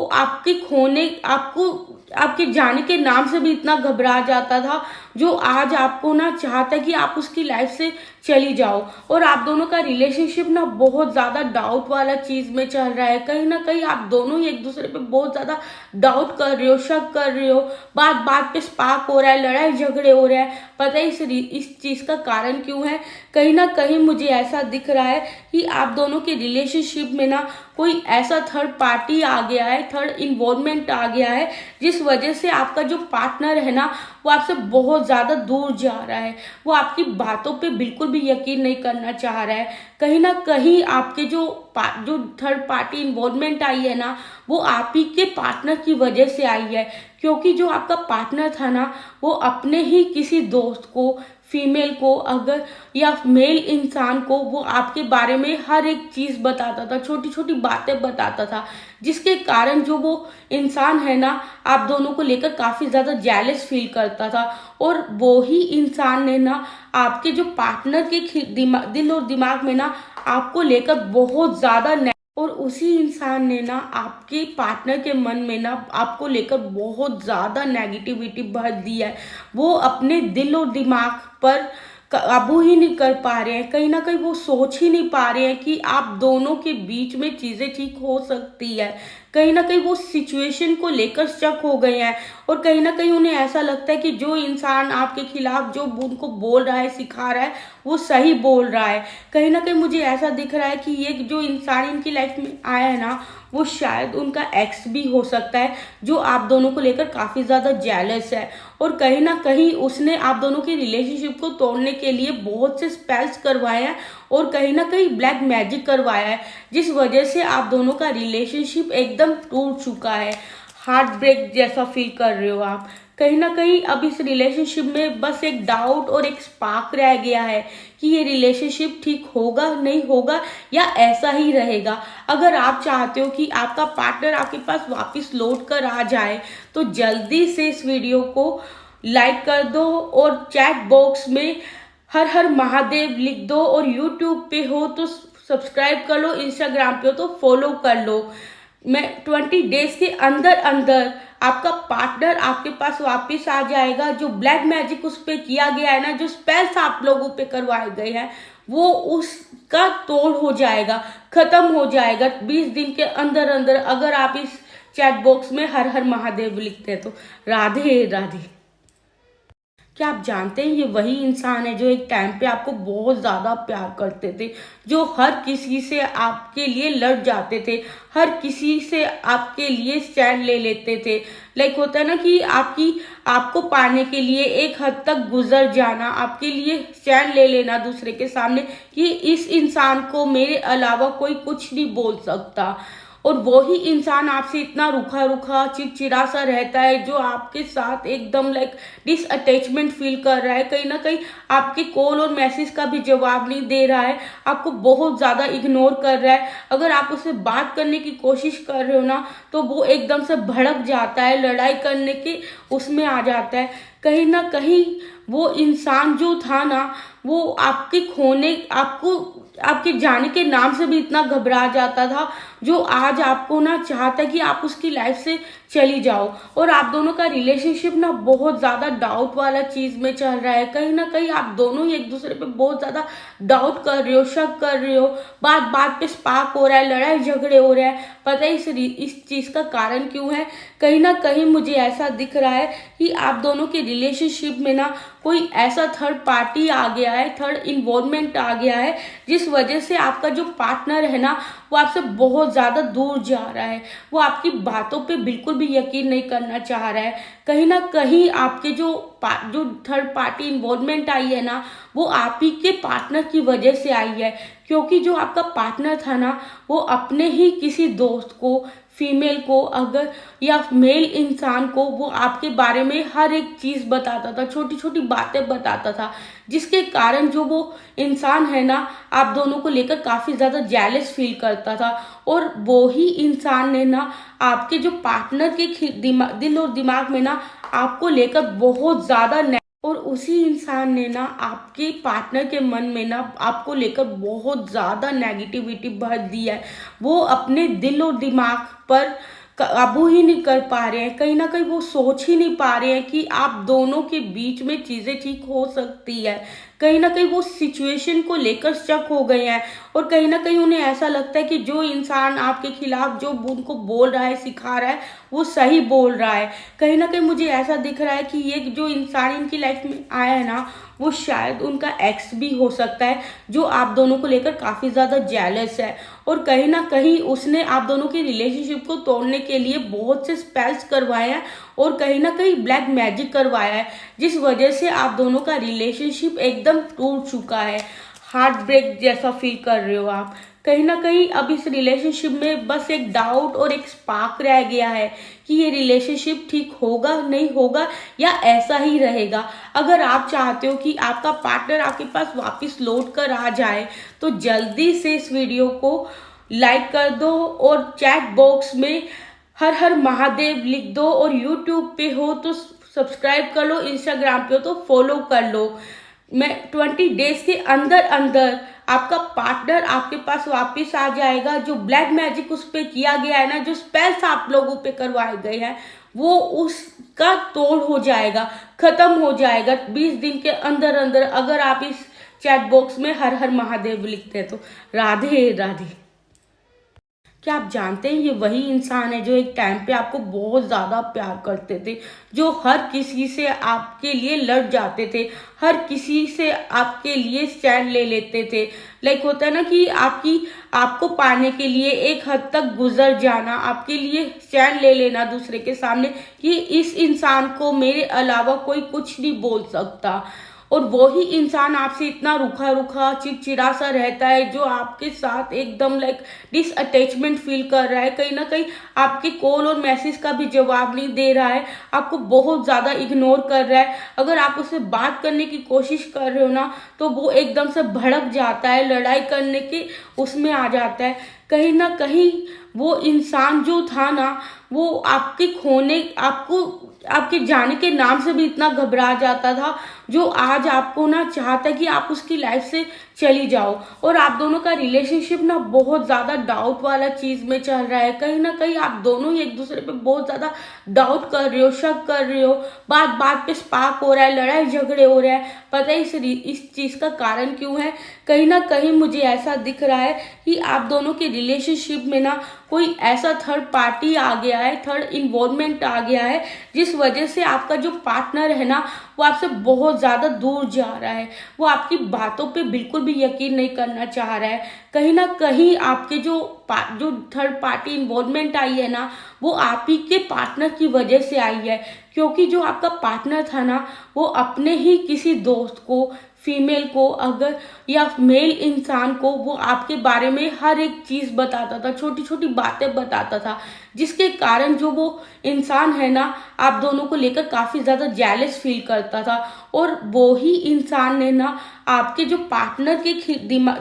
आपके जाने के नाम से भी इतना घबरा जाता था, जो आज आपको ना चाहता है कि आप उसकी लाइफ से चली जाओ। और आप दोनों का रिलेशनशिप ना बहुत ज़्यादा डाउट वाला चीज़ में चल रहा है। कहीं ना कहीं आप दोनों ही एक दूसरे पे बहुत ज़्यादा डाउट कर रहे हो, शक कर रहे हो, बात बात पे स्पार्क हो रहा है, लड़ाई झगड़े हो रहे हैं। पता है इस चीज़ का कारण क्यों है? कहीं ना कहीं मुझे ऐसा दिख रहा है कि आप दोनों के रिलेशनशिप में ना कोई ऐसा थर्ड पार्टी आ गया है, थर्ड इन्वॉल्वमेंट आ गया है, जिस वजह से आपका जो पार्टनर है ना वो आपसे बहुत ज़्यादा दूर जा रहा है। वो आपकी बातों पे बिल्कुल भी यकीन नहीं करना चाह रहा है। कहीं ना कहीं आपके जो थर्ड पार्टी इन्वॉल्वमेंट आई है ना, वो आप ही के पार्टनर की वजह से आई है। क्योंकि जो आपका पार्टनर था ना, वो अपने ही किसी दोस्त को, फीमेल को अगर या मेल इंसान को वो आपके बारे में हर एक चीज़ बताता था, छोटी छोटी बातें बताता था, जिसके कारण जो वो इंसान है ना आप दोनों को लेकर काफ़ी ज़्यादा जेलस फील करता था। और वो ही इंसान ने ना आपके जो पार्टनर के दिल और दिमाग में ना आपको लेकर बहुत ज़्यादा, और उसी इंसान ने ना आपके पार्टनर के मन में ना आपको लेकर बहुत ज़्यादा नेगेटिविटी भर दी है। वो अपने दिल और दिमाग पर काबू ही नहीं कर पा रहे हैं। कहीं ना कहीं वो सोच ही नहीं पा रहे हैं कि आप दोनों के बीच में चीज़ें ठीक हो सकती है। कहीं ना कहीं वो सिचुएशन को लेकर शक हो गए हैं, और कहीं ना कहीं उन्हें ऐसा लगता है कि जो इंसान आपके खिलाफ जो उनको बोल रहा है, सिखा रहा है, वो सही बोल रहा है। कहीं ना कहीं मुझे ऐसा दिख रहा है कि ये जो इंसान इनकी लाइफ में आया है ना, वो शायद उनका एक्स भी हो सकता है, जो आप दोनों को लेकर काफ़ी ज़्यादा जेलस है। और कहीं ना कहीं उसने आप दोनों की रिलेशनशिप को तोड़ने के लिए बहुत से स्पेल्स करवाए हैं, और कहीं ना कहीं ब्लैक मैजिक करवाया है, जिस वजह से आप दोनों का रिलेशनशिप एकदम टूट चुका है। हार्ट ब्रेक जैसा फील कर रहे हो आप। कहीं ना कहीं अब इस रिलेशनशिप में बस एक डाउट और एक स्पार्क रह गया है कि ये रिलेशनशिप ठीक होगा, नहीं होगा, या ऐसा ही रहेगा। अगर आप चाहते हो कि आपका पार्टनर आपके पास वापस लौट कर आ जाए, तो जल्दी से इस वीडियो को लाइक कर दो, और चैट बॉक्स में हर हर महादेव लिख दो, और यूट्यूब पे हो तो सब्सक्राइब कर लो, इंस्टाग्राम पे हो तो फॉलो कर लो। मैं 20 डेज के अंदर अंदर आपका पार्टनर आपके पास वापस आ जाएगा। जो ब्लैक मैजिक उस पर किया गया है ना, जो स्पेल्स आप लोगों पे करवाए गए हैं, वो उसका तोड़ हो जाएगा, खत्म हो जाएगा 20 दिन के अंदर अंदर, अगर आप इस चैट बॉक्स में हर हर महादेव लिखते हैं तो। राधे राधे। क्या आप जानते हैं ये वही इंसान है जो एक टाइम पे आपको बहुत ज़्यादा प्यार करते थे, जो हर किसी से आपके लिए लड़ जाते थे, हर किसी से आपके लिए स्टैंड ले लेते थे। लाइक होता है ना कि आपको पाने के लिए एक हद तक गुजर जाना, आपके लिए स्टैंड ले लेना दूसरे के सामने कि इस इंसान को मेरे अलावा कोई कुछ नहीं बोल सकता। और वो ही इंसान आपसे इतना रूखा रूखा चिड़चिड़ा सा रहता है, जो आपके साथ एकदम लाइक डिसअटैचमेंट फील कर रहा है। कहीं ना कहीं आपके कॉल और मैसेज का भी जवाब नहीं दे रहा है, आपको बहुत ज़्यादा इग्नोर कर रहा है। अगर आप उससे बात करने की कोशिश कर रहे हो ना, तो वो एकदम से भड़क जाता है, लड़ाई करने के उसमें आ जाता है। कहीं ना कहीं वो इंसान जो था ना, वो आपके जाने के नाम से भी इतना घबरा जाता था, जो आज आपको ना चाहता है कि आप उसकी लाइफ से चली जाओ। और आप दोनों का रिलेशनशिप ना बहुत ज़्यादा डाउट वाला चीज़ में चल रहा है। कहीं ना कहीं आप दोनों ही एक दूसरे पे बहुत ज़्यादा डाउट कर रहे हो, शक कर रहे हो, बात बात पे स्पार्क हो रहा है, लड़ाई झगड़े हो रहे हैं। पता है इस चीज़ का कारण क्यों है? कहीं ना कहीं मुझे ऐसा दिख रहा है कि आप दोनों के रिलेशनशिप में ना कोई ऐसा थर्ड पार्टी आ गया है, थर्ड इन्वॉल्वमेंट आ गया है, जिस वजह से आपका जो पार्टनर है ना वो आपसे बहुत ज़्यादा दूर जा रहा है। वो आपकी बातों पे बिल्कुल भी यकीन नहीं करना चाह रहा है। कहीं ना कहीं आपके जो थर्ड पार्टी इन्वॉल्वमेंट आई है ना, वो आप ही के पार्टनर की वजह से आई है। क्योंकि जो आपका पार्टनर था ना, वो अपने ही किसी दोस्त को, फीमेल को अगर या मेल इंसान को वो आपके बारे में हर एक चीज़ बताता था, छोटी छोटी बातें बताता था, जिसके कारण जो वो इंसान है ना आप दोनों को लेकर काफ़ी ज़्यादा जेलस फील करता था। और वो ही इंसान ने ना आपके जो पार्टनर के दिल और दिमाग में ना आपको लेकर बहुत ज़्यादा, और उसी इंसान ने ना आपके पार्टनर के मन में ना आपको लेकर बहुत ज़्यादा नेगेटिविटी भर दी है। वो अपने दिल और दिमाग पर काबू ही नहीं कर पा रहे हैं, कहीं ना कहीं वो सोच ही नहीं पा रहे हैं कि आप दोनों के बीच में चीज़ें ठीक हो सकती है। कहीं ना कहीं वो सिचुएशन को लेकर स्टक हो गए हैं और कहीं ना कहीं उन्हें ऐसा लगता है कि जो इंसान आपके खिलाफ जो उनको बोल रहा है, सिखा रहा है, वो सही बोल रहा है। कहीं ना कहीं मुझे ऐसा दिख रहा है कि ये जो इंसान इनकी लाइफ में आया है ना, वो शायद उनका एक्स भी हो सकता है, जो आप दोनों को लेकर काफ़ी ज़्यादा जेलस है और कहीं ना कहीं उसने आप दोनों की रिलेशनशिप को तोड़ने के लिए बहुत से स्पेल्स करवाए हैं और कहीं ना कहीं ब्लैक मैजिक करवाया है, जिस वजह से आप दोनों का रिलेशनशिप एकदम टूट चुका है। हार्ट ब्रेक जैसा फील कर रहे हो आप। कहीं ना कहीं अब इस रिलेशनशिप में बस एक डाउट और एक स्पार्क रह गया है कि ये रिलेशनशिप ठीक होगा, नहीं होगा, या ऐसा ही रहेगा। अगर आप चाहते हो कि आपका पार्टनर आपके पास वापस लौट कर आ जाए तो जल्दी से इस वीडियो को लाइक कर दो और चैट बॉक्स में हर हर महादेव लिख दो और यूट्यूब पे हो तो सब्सक्राइब कर लो, इंस्टाग्राम पे हो तो फॉलो कर लो। मैं 20 डेज के अंदर अंदर आपका पार्टनर आपके पास वापस आ जाएगा। जो ब्लैक मैजिक उस पर किया गया है ना, जो स्पेल्स आप लोगों पे करवाए गए हैं, वो उसका तोड़ हो जाएगा, खत्म हो जाएगा 20 दिन के अंदर अंदर, अगर आप इस चैट बॉक्स में हर हर महादेव लिखते हैं तो। राधे राधे। क्या आप जानते हैं ये वही इंसान है जो एक टाइम पे आपको बहुत ज़्यादा प्यार करते थे, जो हर किसी से आपके लिए लड़ जाते थे, हर किसी से आपके लिए स्टैंड ले लेते थे। लाइक होता है ना कि आपको पाने के लिए एक हद तक गुजर जाना, आपके लिए स्टैंड ले लेना दूसरे के सामने कि इस इंसान को मेरे अलावा कोई कुछ नहीं बोल सकता। और वही इंसान आपसे इतना रूखा रूखा चिड़चिड़ा सा रहता है, जो आपके साथ एकदम लाइक डिसअटैचमेंट फील कर रहा है, कहीं ना कहीं आपके कॉल और मैसेज का भी जवाब नहीं दे रहा है, आपको बहुत ज़्यादा इग्नोर कर रहा है। अगर आप उससे बात करने की कोशिश कर रहे हो ना, तो वो एकदम से भड़क जाता है, लड़ाई करने के उसमें आ जाता है। कहीं ना कहीं वो इंसान जो था ना, वो आपके जाने के नाम से भी इतना घबरा जाता था, जो आज आपको ना चाहता है कि आप उसकी लाइफ से चली जाओ। और आप दोनों का रिलेशनशिप ना बहुत ज़्यादा डाउट वाला चीज़ में चल रहा है। कहीं ना कहीं आप दोनों ही एक दूसरे पे बहुत ज़्यादा डाउट कर रहे हो, शक कर रहे हो, बात बात पे स्पार्क हो रहा है, लड़ाई झगड़े हो रहे हैं। पता है इस चीज़ का कारण क्यों है? कहीं ना कहीं मुझे ऐसा दिख रहा है कि आप दोनों के रिलेशनशिप में ना कोई ऐसा थर्ड पार्टी आ गया है, थर्ड इन्वॉल्वमेंट आ गया है, जिस वजह से आपका जो पार्टनर है ना, वो आपसे बहुत ज़्यादा दूर जा रहा है। वो आपकी बातों पे बिल्कुल भी यकीन नहीं करना चाह रहा है। कहीं ना कहीं आपके जो थर्ड पार्टी इन्वॉल्वमेंट आई है ना, वो आप ही के पार्टनर की वजह से आई है। क्योंकि जो आपका पार्टनर था ना, वो अपने ही किसी दोस्त को, फीमेल को अगर या मेल इंसान को, वो आपके बारे में हर एक चीज़ बताता था, छोटी छोटी बातें बताता था, जिसके कारण जो वो इंसान है ना, आप दोनों को लेकर काफ़ी ज़्यादा जेलस फील करता था। और वो ही इंसान ने ना आपके जो पार्टनर के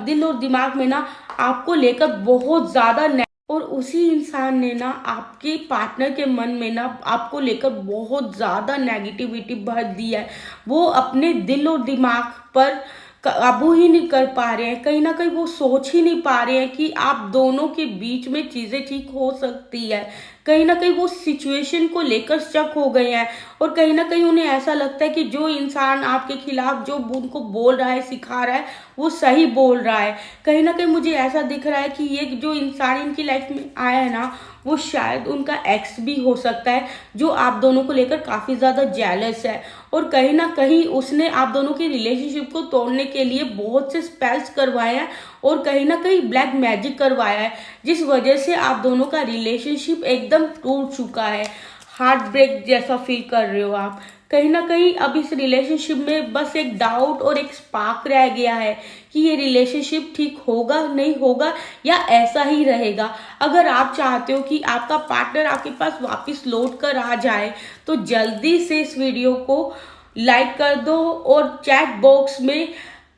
दिल और दिमाग में ना आपको लेकर बहुत ज़्यादा, और उसी इंसान ने ना आपके पार्टनर के मन में ना आपको लेकर बहुत ज़्यादा नेगेटिविटी भर दी है। वो अपने दिल और दिमाग पर काबू ही नहीं कर पा रहे हैं, कहीं ना कहीं वो सोच ही नहीं पा रहे हैं कि आप दोनों के बीच में चीज़ें ठीक हो सकती है। कहीं ना कहीं वो सिचुएशन को लेकर स्टक हो गए हैं और कहीं ना कहीं उन्हें ऐसा लगता है कि जो इंसान आपके खिलाफ जो उनको बोल रहा है, सिखा रहा है, वो सही बोल रहा है। कहीं ना कहीं मुझे ऐसा दिख रहा है कि ये जो इंसान इनकी लाइफ में आया है ना, वो शायद उनका एक्स भी हो सकता है, जो आप दोनों को लेकर काफ़ी ज़्यादा जेलस है और कहीं ना कहीं उसने आप दोनों की रिलेशनशिप को तोड़ने के लिए बहुत से स्पेल्स करवाए हैं और कहीं ना कहीं ब्लैक मैजिक करवाया है, जिस वजह से आप दोनों का रिलेशनशिप एकदम टूट चुका है। हार्ट ब्रेक जैसा फील कर रहे हो आप। कहीं ना कहीं अब इस रिलेशनशिप में बस एक डाउट और एक स्पार्क रह गया है कि ये रिलेशनशिप ठीक होगा, नहीं होगा, या ऐसा ही रहेगा। अगर आप चाहते हो कि आपका पार्टनर आपके पास वापस लौट कर आ जाए तो जल्दी से इस वीडियो को लाइक कर दो और चैट बॉक्स में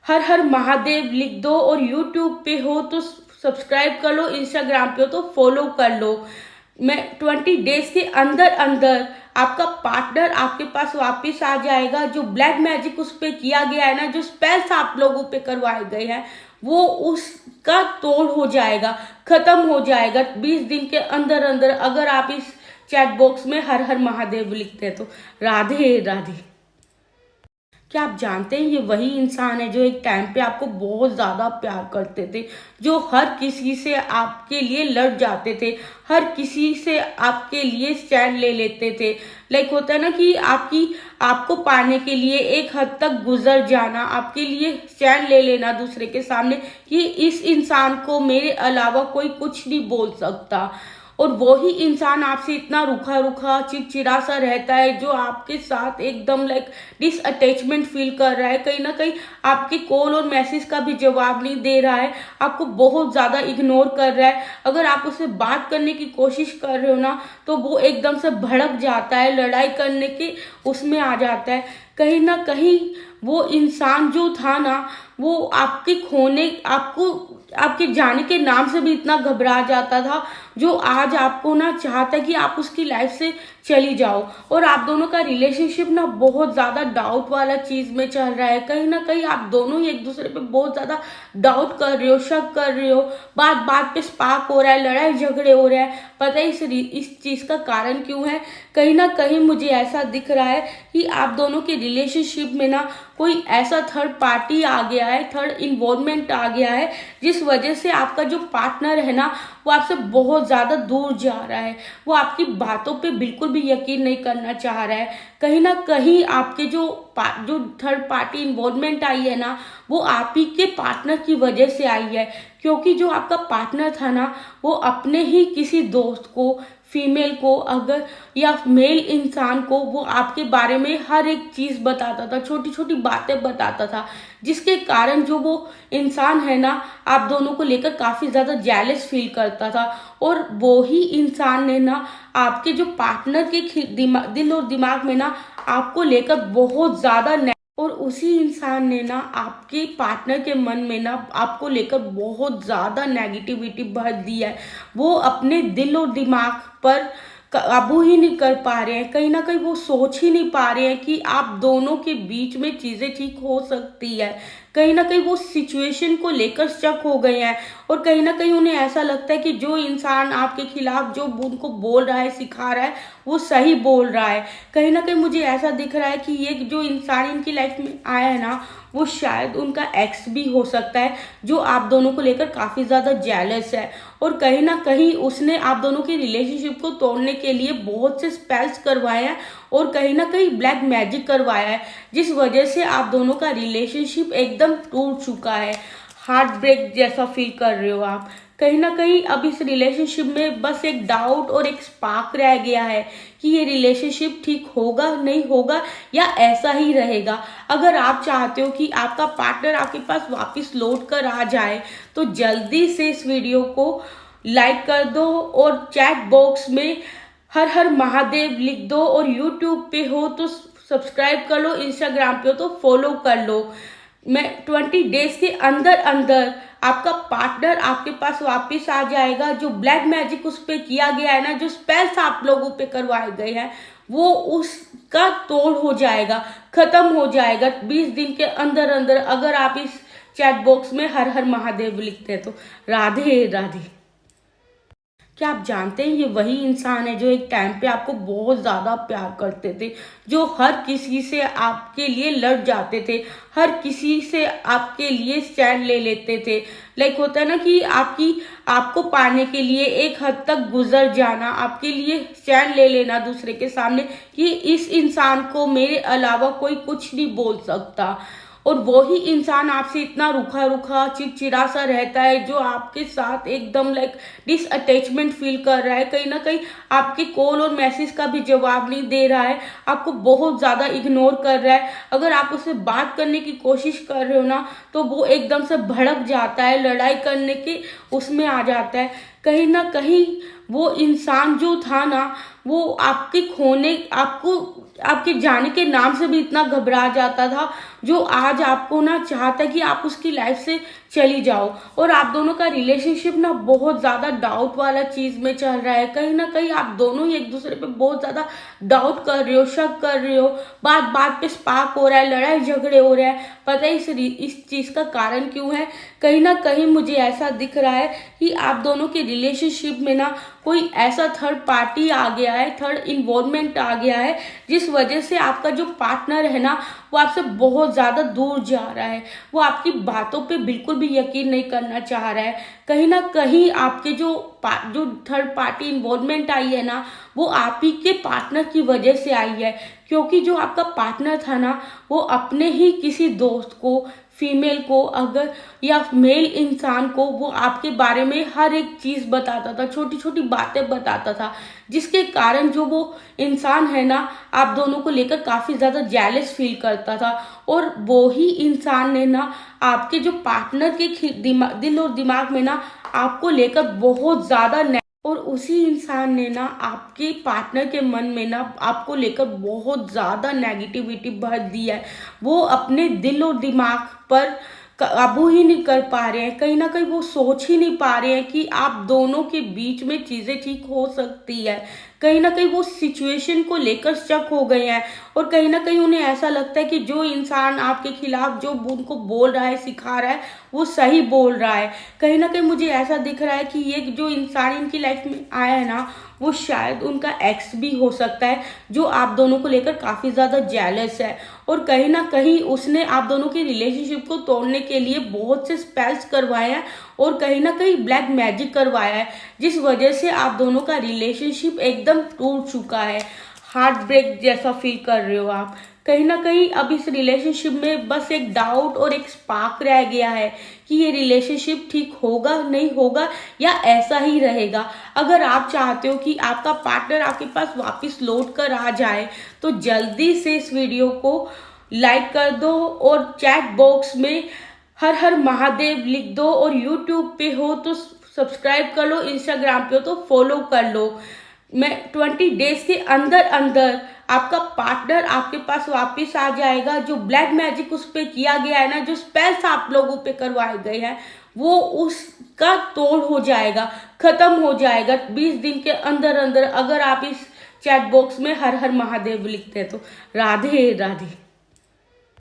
हर हर महादेव लिख दो और यूट्यूब पे हो तो सब्सक्राइब कर लो, इंस्टाग्राम पे हो तो फॉलो कर लो। मैं 20 डेज के अंदर अंदर आपका पार्टनर आपके पास वापस आ जाएगा। जो ब्लैक मैजिक उस पर किया गया है ना, जो स्पेल्स आप लोगों पे करवाए गए हैं, वो उसका तोड़ हो जाएगा, खत्म हो जाएगा 20 दिन के अंदर अंदर, अगर आप इस चैट बॉक्स में हर हर महादेव लिखते हैं तो। राधे राधे। क्या आप जानते हैं ये वही इंसान है जो एक टाइम पे आपको बहुत ज़्यादा प्यार करते थे, जो हर किसी से आपके लिए लड़ जाते थे, हर किसी से आपके लिए स्टैंड ले लेते थे। लाइक होता है ना कि आपको पाने के लिए एक हद तक गुजर जाना, आपके लिए स्टैंड ले लेना दूसरे के सामने कि इस इंसान को मेरे अलावा कोई कुछ नहीं बोल सकता। और वो ही इंसान आपसे इतना रूखा रूखा चिड़चिड़ा सा रहता है, जो आपके साथ एकदम लाइक डिसअटैचमेंट फील कर रहा है, कहीं ना कहीं आपके कॉल और मैसेज का भी जवाब नहीं दे रहा है, आपको बहुत ज़्यादा इग्नोर कर रहा है। अगर आप उससे बात करने की कोशिश कर रहे हो ना तो वो एकदम से भड़क जाता है, लड़ाई करने के उसमें आ जाता है। कहीं ना कहीं वो इंसान जो था ना, वो आपके खोने आपके जाने के नाम से भी इतना घबरा जाता था, जो आज आपको ना चाहता है कि आप उसकी लाइफ से चली जाओ। और आप दोनों का रिलेशनशिप ना बहुत ज़्यादा डाउट वाला चीज़ में चल रहा है, कहीं ना कहीं आप दोनों ही एक दूसरे पे बहुत ज़्यादा डाउट कर रहे हो, शक कर रहे हो, बात बात पे स्पार्क हो रहा है, लड़ाई झगड़े हो रहे हैं। पता है इस चीज़ का कारण क्यों है? कहीं ना कहीं मुझे ऐसा दिख रहा है कि आप दोनों के रिलेशनशिप में ना कोई ऐसा थर्ड पार्टी आ गया है, थर्ड इन्वॉल्वमेंट आ गया है, जिस वजह से आपका जो पार्टनर है ना वो आपसे बहुत ज़्यादा दूर जा रहा है, वो आपकी बातों पे बिल्कुल भी यकीन नहीं करना चाह रहा है। कहीं ना कहीं आपके जो थर्ड पार्टी इन्वॉल्वमेंट आई है ना, वो आप ही के पार्टनर की वजह से आई है, क्योंकि जो आपका पार्टनर था ना वो अपने ही किसी दोस्त को, फीमेल को अगर या मेल इंसान को वो आपके बारे में हर एक चीज़ बताता था, छोटी छोटी बातें बताता था, जिसके कारण जो वो इंसान है ना आप दोनों को लेकर काफ़ी ज़्यादा जेलस फील करता था। और वो ही इंसान ने ना आपके जो पार्टनर के दिल और दिमाग में ना आपको लेकर बहुत ज़्यादा और उसी इंसान ने ना आपके पार्टनर के मन में ना आपको लेकर बहुत ज़्यादा नेगेटिविटी भर दी है। वो अपने दिल और दिमाग पर काबू ही नहीं कर पा रहे हैं, कहीं ना कहीं वो सोच ही नहीं पा रहे हैं कि आप दोनों के बीच में चीज़ें ठीक हो सकती है। कहीं ना कहीं वो सिचुएशन को लेकर स्टक हो गए हैं, और कहीं ना कहीं उन्हें ऐसा लगता है कि जो इंसान आपके खिलाफ जो उनको बोल रहा है, सिखा रहा है, वो सही बोल रहा है। कहीं ना कहीं मुझे ऐसा दिख रहा है कि ये जो इंसान इनकी लाइफ में आया है ना वो शायद उनका एक्स भी हो सकता है, जो आप दोनों को लेकर काफ़ी ज़्यादा जेलस है। और कहीं ना कहीं उसने आप दोनों की रिलेशनशिप को तोड़ने के लिए बहुत से स्पेल्स करवाए हैं, और कहीं ना कहीं ब्लैक मैजिक करवाया है, जिस वजह से आप दोनों का रिलेशनशिप एकदम टूट चुका है। हार्ट ब्रेक जैसा फील कर रहे हो आप। कहीं ना कहीं अब इस रिलेशनशिप में बस एक डाउट और एक स्पार्क रह गया है कि ये रिलेशनशिप ठीक होगा, नहीं होगा, या ऐसा ही रहेगा। अगर आप चाहते हो कि आपका पार्टनर आपके पास वापस लौट कर आ जाए तो जल्दी से इस वीडियो को लाइक कर दो, और चैट बॉक्स में हर हर महादेव लिख दो, और यूट्यूब पे हो तो सब्सक्राइब कर लो, इंस्टाग्राम पे हो तो फॉलो कर लो। मैं 20 डेज के अंदर अंदर आपका पार्टनर आपके पास वापस आ जाएगा। जो ब्लैक मैजिक उस पर किया गया है ना, जो स्पेल्स आप लोगों पे करवाए गए हैं, वो उसका तोड़ हो जाएगा, खत्म हो जाएगा 20 दिन के अंदर अंदर, अगर आप इस चैट बॉक्स में हर हर महादेव लिखते हैं तो। राधे राधे। क्या आप जानते हैं ये वही इंसान है जो एक टाइम पे आपको बहुत ज़्यादा प्यार करते थे, जो हर किसी से आपके लिए लड़ जाते थे, हर किसी से आपके लिए स्टैंड ले लेते थे। लाइक होता है ना कि आपको पाने के लिए एक हद तक गुजर जाना, आपके लिए स्टैंड ले लेना दूसरे के सामने कि इस इंसान को मेरे अलावा कोई कुछ नहीं बोल सकता। और वो ही इंसान आपसे इतना रूखा रूखा चिड़चिड़ा सा रहता है, जो आपके साथ एकदम लाइक डिसअटैचमेंट फील कर रहा है, कहीं ना कहीं आपके कॉल और मैसेज का भी जवाब नहीं दे रहा है, आपको बहुत ज़्यादा इग्नोर कर रहा है। अगर आप उससे बात करने की कोशिश कर रहे हो ना तो वो एकदम से भड़क जाता है, लड़ाई करने के उसमें आ जाता है। कहीं ना कहीं वो इंसान जो था ना वो आपके जाने के नाम से भी इतना घबरा जाता था, जो आज आपको ना चाहता है कि आप उसकी लाइफ से चली जाओ। और आप दोनों का रिलेशनशिप ना बहुत ज़्यादा डाउट वाला चीज़ में चल रहा है, कहीं ना कहीं आप दोनों ही एक दूसरे पे बहुत ज़्यादा डाउट कर रहे हो, शक कर रहे हो, बात बात पे स्पार्क हो रहा है, लड़ाई झगड़े हो रहे हैं। पता है इस चीज़ का कारण क्यों है? कहीं ना कहीं मुझे ऐसा दिख रहा है कि आप दोनों के रिलेशनशिप में ना कोई ऐसा थर्ड पार्टी आ गया है, थर्ड इन्वॉल्वमेंट आ गया है, जिस वजह से आपका जो पार्टनर है ना वो आपसे बहुत ज़्यादा दूर जा रहा है। वो आपकी बातों पे बिल्कुल भी यकीन नहीं करना चाह रहा है। कहीं ना कहीं आपके जो थर्ड पार्टी इन्वॉल्वमेंट आई है ना वो आप ही के पार्टनर की वजह से आई है, क्योंकि जो आपका पार्टनर था ना वो अपने ही किसी दोस्त को, फीमेल को अगर या मेल इंसान को वो आपके बारे में हर एक चीज़ बताता था, छोटी छोटी बातें बताता था, जिसके कारण जो वो इंसान है ना आप दोनों को लेकर काफ़ी ज़्यादा जेलस फील करता था। और वो ही इंसान ने ना आपके जो पार्टनर के दिल और दिमाग में ना आपको लेकर बहुत ज़्यादा, और उसी इंसान ने ना आपके पार्टनर के मन में ना आपको लेकर बहुत ज़्यादा नेगेटिविटी भर दी है। वो अपने दिल और दिमाग पर काबू ही नहीं कर पा रहे हैं। कहीं ना कहीं वो सोच ही नहीं पा रहे हैं कि आप दोनों के बीच में चीज़ें ठीक हो सकती है। कहीं ना कहीं वो सिचुएशन को लेकर स्टक हो गए हैं, और कहीं ना कहीं उन्हें ऐसा लगता है कि जो इंसान आपके खिलाफ जो उनको बोल रहा है, सिखा रहा है, वो सही बोल रहा है। कहीं ना कहीं मुझे ऐसा दिख रहा है कि ये जो इंसान इनकी लाइफ में आया है ना वो शायद उनका एक्स भी हो सकता है, जो आप दोनों को लेकर काफ़ी ज़्यादा जेलस है। और कहीं ना कहीं उसने आप दोनों की रिलेशनशिप को तोड़ने के लिए बहुत से स्पेल्स करवाए हैं, और कहीं ना कहीं ब्लैक मैजिक करवाया है, जिस वजह से आप दोनों का रिलेशनशिप एकदम टूट चुका है। हार्ट ब्रेक जैसा फील कर रहे हो आप। कहीं ना कहीं अब इस रिलेशनशिप में बस एक डाउट और एक स्पार्क रह गया है कि ये रिलेशनशिप ठीक होगा, नहीं होगा, या ऐसा ही रहेगा। अगर आप चाहते हो कि आपका पार्टनर आपके पास वापस लौट कर आ जाए तो जल्दी से इस वीडियो को लाइक कर दो, और चैट बॉक्स में हर हर महादेव लिख दो, और यूट्यूब पे हो तो सब्सक्राइब कर लो, इंस्टाग्राम पे हो तो फॉलो कर लो। मैं 20 डेज के अंदर अंदर आपका पार्टनर आपके पास वापस आ जाएगा। जो ब्लैक मैजिक उस पर किया गया है ना, जो स्पेल्स आप लोगों पे करवाए गए हैं, वो उसका तोड़ हो जाएगा, खत्म हो जाएगा 20 दिन के अंदर अंदर, अगर आप इस चैट बॉक्स में हर हर महादेव लिखते हैं तो। राधे राधे।